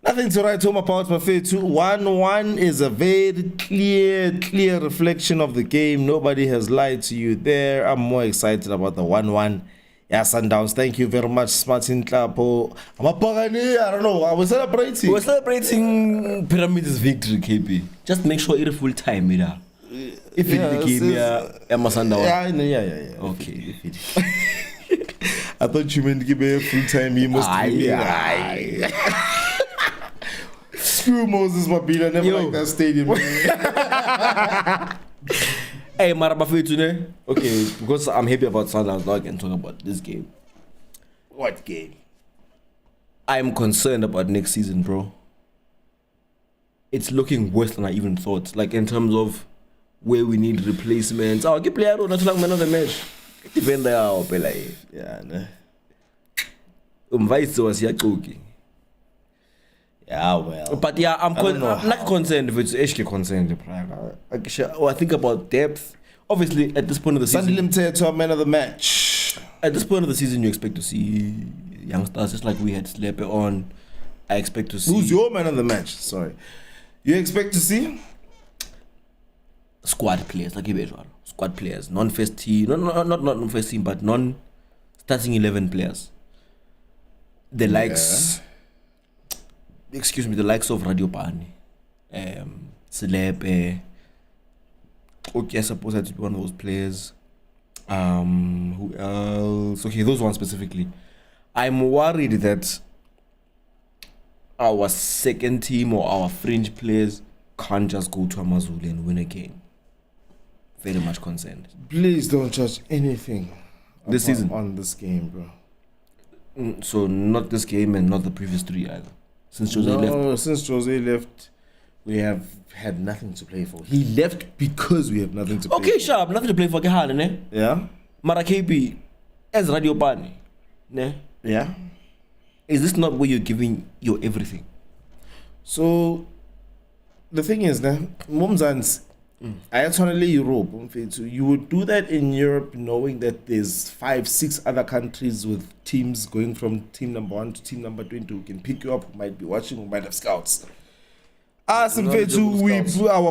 nothing to write home about, my fair. 1-1 is a very clear reflection of the game. Nobody has lied to you there. I'm more excited about the 1-1. Yeah, Sundowns. Thank you very much, Martin Klapo. I'm a Buccaneer. I don't know. We're celebrating. We're celebrating Pyramids' victory, KP. Just make sure it's full time, Mira. If it became Emma Sundowns. Yeah. Okay. I thought you meant to give me a full time. You must be. Screw Moses Mabhida, never like that stadium. Hey, Marabafetune. Okay, because I'm happy about Sundowns, now I can talk about this game. What game? I'm concerned about next season, bro. It's looking worse than I even thought. Like in terms of where we need replacements. I'll get player not like man of the match. Defender, yeah, no. Vice was here cooking. Yeah, well. But yeah, I'm not concerned if it's actually concerned. I think about depth. Obviously, at this point of the season, Sandile man of the match. At this point of the season, you expect to see youngsters just like we had Slepe on. I expect to see. Who's your man of the match? Sorry, you expect to see squad players like Ibejualo. Squad players, non-first team, not non-first team, but non-starting 11 players. The likes, the likes of Radio Pani, Slepe. Okay, I suppose I had to be one of those players. Who else? Okay, those ones specifically. I'm worried that our second team or our fringe players can't just go to Amazulu and win a game. Very much concerned. Please don't judge anything this season on this game, bro. So not this game and not the previous 3 either. Since Jose left. Since Jose left, we have had nothing to play for. He left because we have nothing to play for. Okay, sharp, nothing to play for. Ne? Yeah. Mara KP as Radio Pani. Ne? Yeah. Is this not where you're giving your everything? So the thing is, Mumzans, Europe, you would do that in Europe knowing that there's 5-6 other countries with teams going from team number 1 to team number 20 who can pick you up, who might be watching, who might have scouts. Our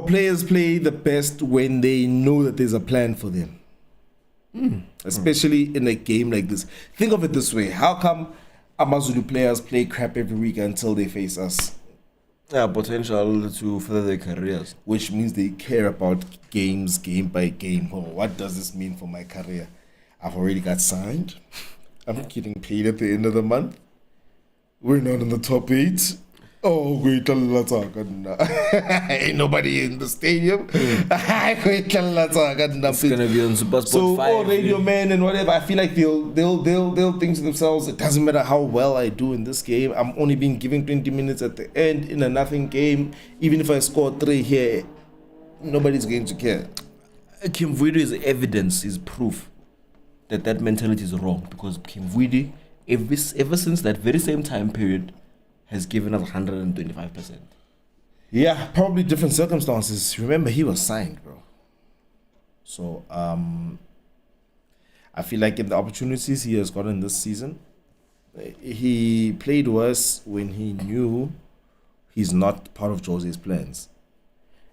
players play the best when they know that there's a plan for them. Especially in a game like this. Think of it this way. How come Amazulu players play crap every week until they face us? Potential to further their careers. Which means they care about games, game by game. Oh, what does this mean for my career? I've already got signed. I'm getting paid at the end of the month. We're not in the top 8. Oh, wait, ain't nobody in the stadium. It's gonna be on Super Sport 5. So, radio man and whatever. I feel like they'll think to themselves, it doesn't matter how well I do in this game. I'm only being given 20 minutes at the end in a nothing game. Even if I score 3 here, nobody's going to care. Kim Vuidi is evidence, is proof that mentality is wrong, because Kim Vuidi, ever since that very same time period, has given us 125%. Yeah, probably different circumstances. Remember, he was signed, bro. So, I feel like in the opportunities he has gotten this season, he played worse when he knew he's not part of Jose's plans.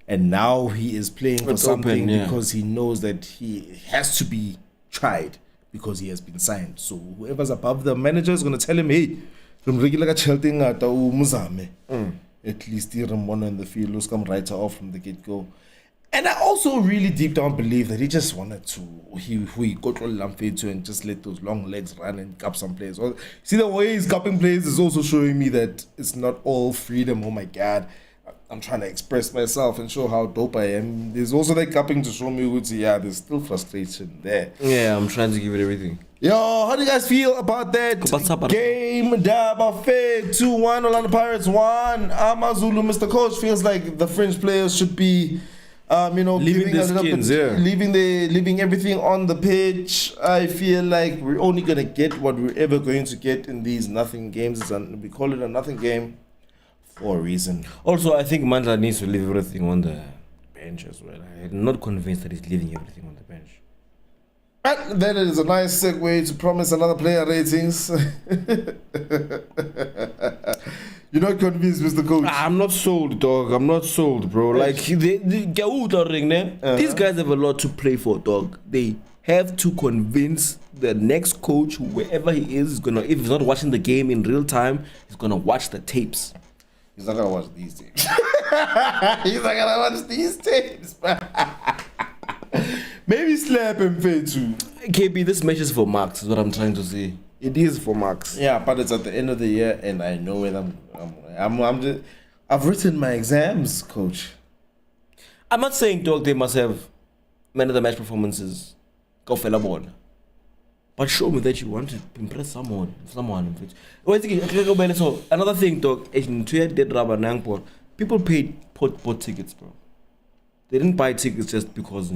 And now he is playing for something because he knows that he has to be tried because he has been signed. So whoever's above the manager is going to tell him, hey, at least Ramona in the field, let's come right off from the get-go. And I also really deep down believe that he just wanted to he got Lamfetu and just let those long legs run and cup some players. See, the way he's cupping players is also showing me that it's not all freedom. Oh my God, I'm trying to express myself and show how dope I am. There's also that cupping to show me there's still frustration there. Yeah, I'm trying to give it everything. Yo, how do you guys feel about that game? Daba Fair 2-1, Orlando Pirates 1. Amazulu, Mr. Coach, feels like the French players should be, leaving everything on the pitch. I feel like we're only gonna get what we're ever going to get in these nothing games. We call it a nothing game for a reason. Also, I think Mandla needs to leave everything on the bench as well. I'm not convinced that he's leaving everything on the bench. And that is a nice segue to promise another player ratings. You're not convinced, Mr. Coach? I'm not sold, dog. I'm not sold, bro. Like, these guys have a lot to play for, dog. They have to convince the next coach, whoever he is gonna, if he's not watching the game in real time, he's gonna watch the tapes. He's not gonna watch these tapes. He's not gonna watch these tapes. Maybe slap him fair too. KB, this match is for marks, is what I'm trying to say. It is for marks. Yeah, but it's at the end of the year, and I know where I've written my exams, Coach. I'm not saying, dog, they must have man of the match performances. Go fella ball. But show me that you want to impress someone. So another thing, dog, people paid pot tickets, bro. They didn't buy tickets just because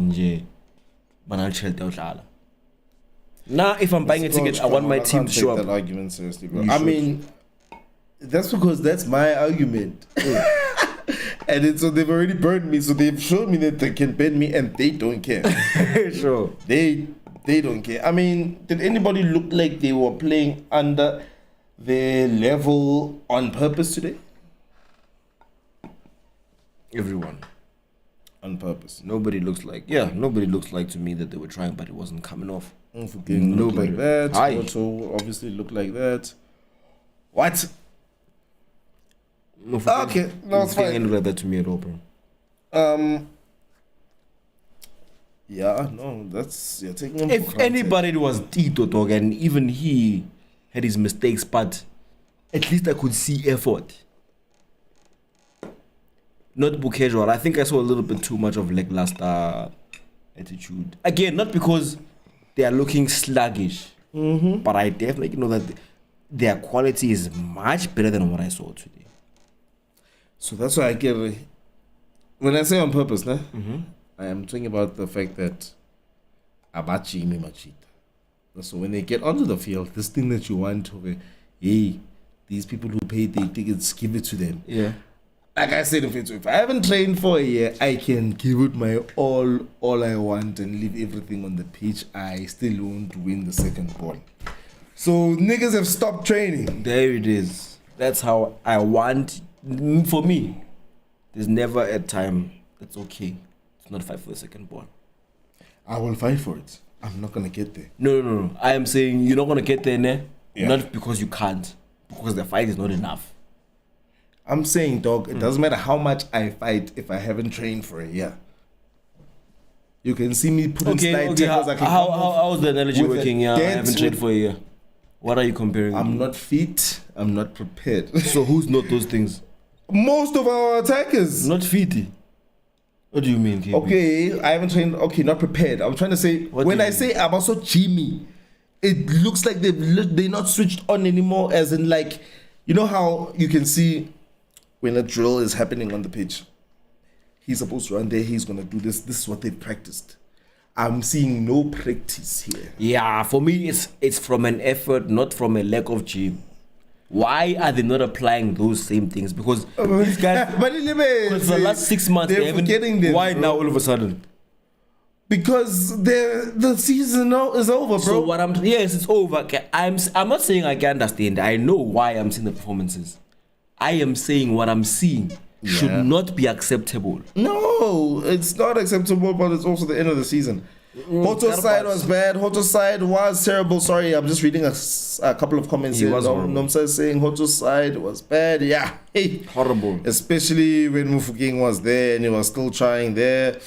now, if I'm buying a ticket, I want my team to show up. That argument seriously, bro. I mean, that's because that's my argument. And so they've already burned me. So they've shown me that they can burn me, and they don't care. Sure. They don't care. I mean, did anybody look like they were playing under their level on purpose today? Everyone. On purpose. Nobody looks like to me that they were trying, but it wasn't coming off. Look like that. Soweto obviously look like that. What? Okay, no, it's fine. Like that to me at all, bro. Yeah, no, that's you're taking him. If anybody, it was Tito, dog, and even he had his mistakes, but at least I could see effort. Not casual. I think I saw a little bit too much of lackluster attitude. Again, not because they are looking sluggish, but I definitely know that their quality is much better than what I saw today. So that's why I get when I say on purpose, I am talking about the fact that Abachi Machita. So when they get onto the field, this thing that you want, hey, these people who paid their tickets, give it to them. Yeah. Like I said, if I haven't trained for a year, I can give it my all I want and leave everything on the pitch. I still won't win the second ball. So niggas have stopped training. There it is. That's how I want. For me, there's never a time that's okay to not fight for the second ball. I will fight for it. I'm not gonna get there. No. I am saying you're not gonna get there, ne? Yeah. Not because you can't, because the fight is not enough. I'm saying, dog, it doesn't matter how much I fight if I haven't trained for a year. You can see me putting slide tackles. How's the analogy working? Yeah, I haven't trained for a year. What are you comparing? I'm not fit. I'm not prepared. So who's not those things? Most of our attackers. Not fit. What do you mean, KB? Okay, I haven't trained. Okay, not prepared. I'm trying to say, when I say I'm also Jimmy, it looks like they're not switched on anymore, as in like, you know how you can see when a drill is happening on the pitch, he's supposed to run there, he's going to do this. This is what they've practiced. I'm seeing no practice here. Yeah, for me, it's from an effort, not from a lack of gym. Why are they not applying those same things? Because these guys, because the last 6 months, they haven't. Them, why now all of a sudden? Because the season now is over, bro. So yes, it's over. Okay, I'm not saying I can understand. I know why I'm seeing the performances. I am saying what I'm seeing should not be acceptable. No, it's not acceptable, but it's also the end of the season. Hoto's side was bad. Hoto's side was terrible. Sorry, I'm just reading a couple of comments here. Nomsa is saying Hoto's side was bad. Yeah. Hey. Horrible. Especially when Mufuging was there and he was still trying there.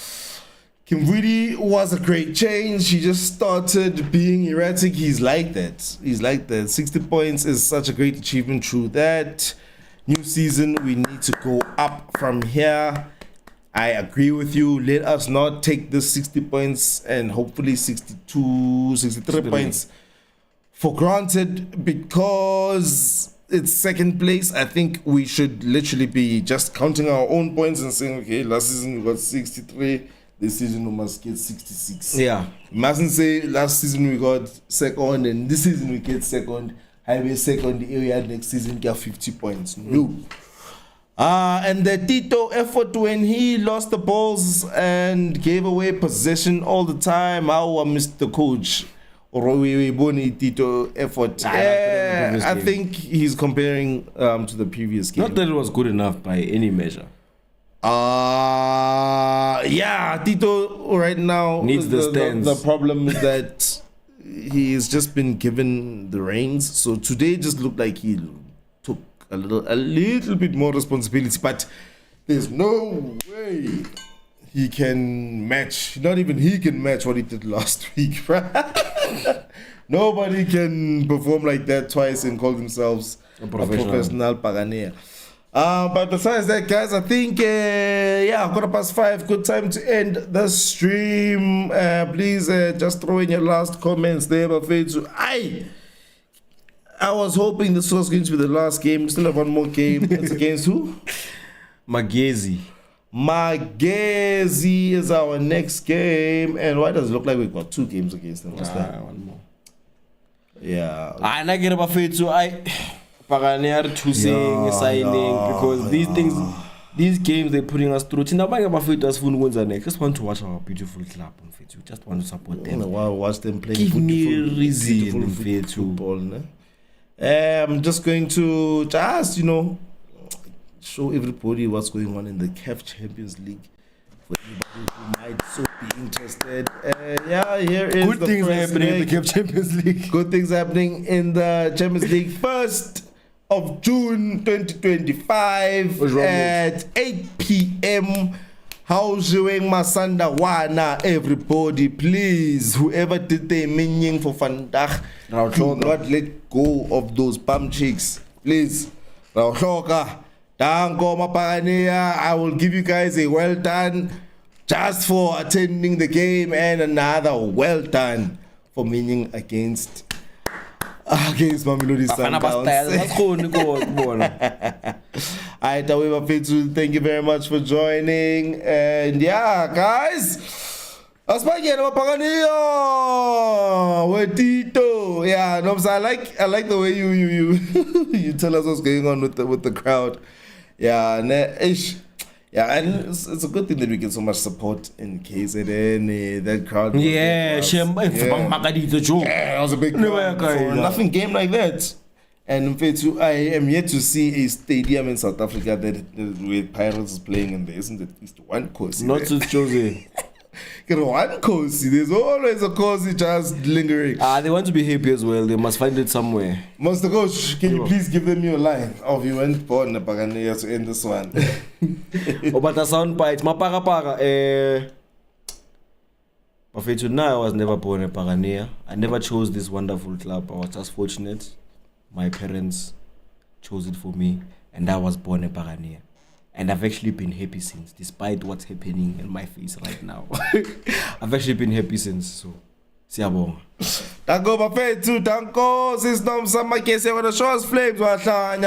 Kimvidi was a great change. He just started being erratic. He's like that. 60 points is such a great achievement through that. New season, we need to go up from here. I agree with you. Let us not take this 60 points and hopefully 62, 63 points for granted, because it's second place. I think we should literally be just counting our own points and saying, okay, last season we got 63. This season we must get 66. Yeah. You mustn't say last season we got second and this season we get second. I will second the area next season get 50 points. No. And the Tito effort when he lost the balls and gave away possession all the time. How Mr. Coach Boni Tito effort. I think he's comparing to the previous game. Not that it was good enough by any measure. Yeah, Tito right now needs the stands. The problem is that he's just been given the reins. So today just looked like he took a little bit more responsibility, but there's no way he can match. Not even he can match what he did last week. Nobody can perform like that twice and call themselves a professional Buccaneer. But besides that, guys, I think 5:15, good time to end the stream. Please just throw in your last comments there. I was hoping this was going to be the last game. We still have one more game. It's against who? Magezi is our next game. And why does it look like we've got 2 games against them? What's that? One more. Yeah. And I get about Buccaneer choosing, signing, because these things, these games they're putting us through. Just want to watch our beautiful club on Facebook. Just want to support them. Watch them play. Give me a reason football. I'm just going to show everybody what's going on in the CAF Champions League for anybody who might so be interested. Here is good things happening in the CAF Champions League. Good things happening in the Champions League. 1st of June 2025 at 8 p.m. How's-doing Masanda Wana, everybody? Please, whoever did the meaning for Fandak, do not let go of those bum cheeks. Please. Buccaneer, I will give you guys a well done just for attending the game and another well done for meaning against Mamelodi Sundowns. Thank you very much for joining. And yeah, guys, Buccaneer with Tito. Yeah, no, I like the way you you tell us what's going on with the crowd. Yeah, and it's a good thing that we get so much support in KZN. That crowd. Yeah, that was a big crowd for nothing game like that. And in fact, I am yet to see a stadium in South Africa that with Pirates is playing in there. Isn't it? It's the one course. Not since Jose. One cozy. There's always a cozy just lingering. They want to be happy as well. They must find it somewhere. Master Coach, can you please give them your line of you went born the Buccaneers to end this one? But the sound bites. But now I was never born a Buccaneer. I never chose this wonderful club. I was just fortunate. My parents chose it for me, and I was born a Buccaneer. And I've actually been happy since, despite what's happening in my face right now. I've actually been happy since, so siyabonga. Danko bafethu, danko, sis Nomsa Makese, show us flames.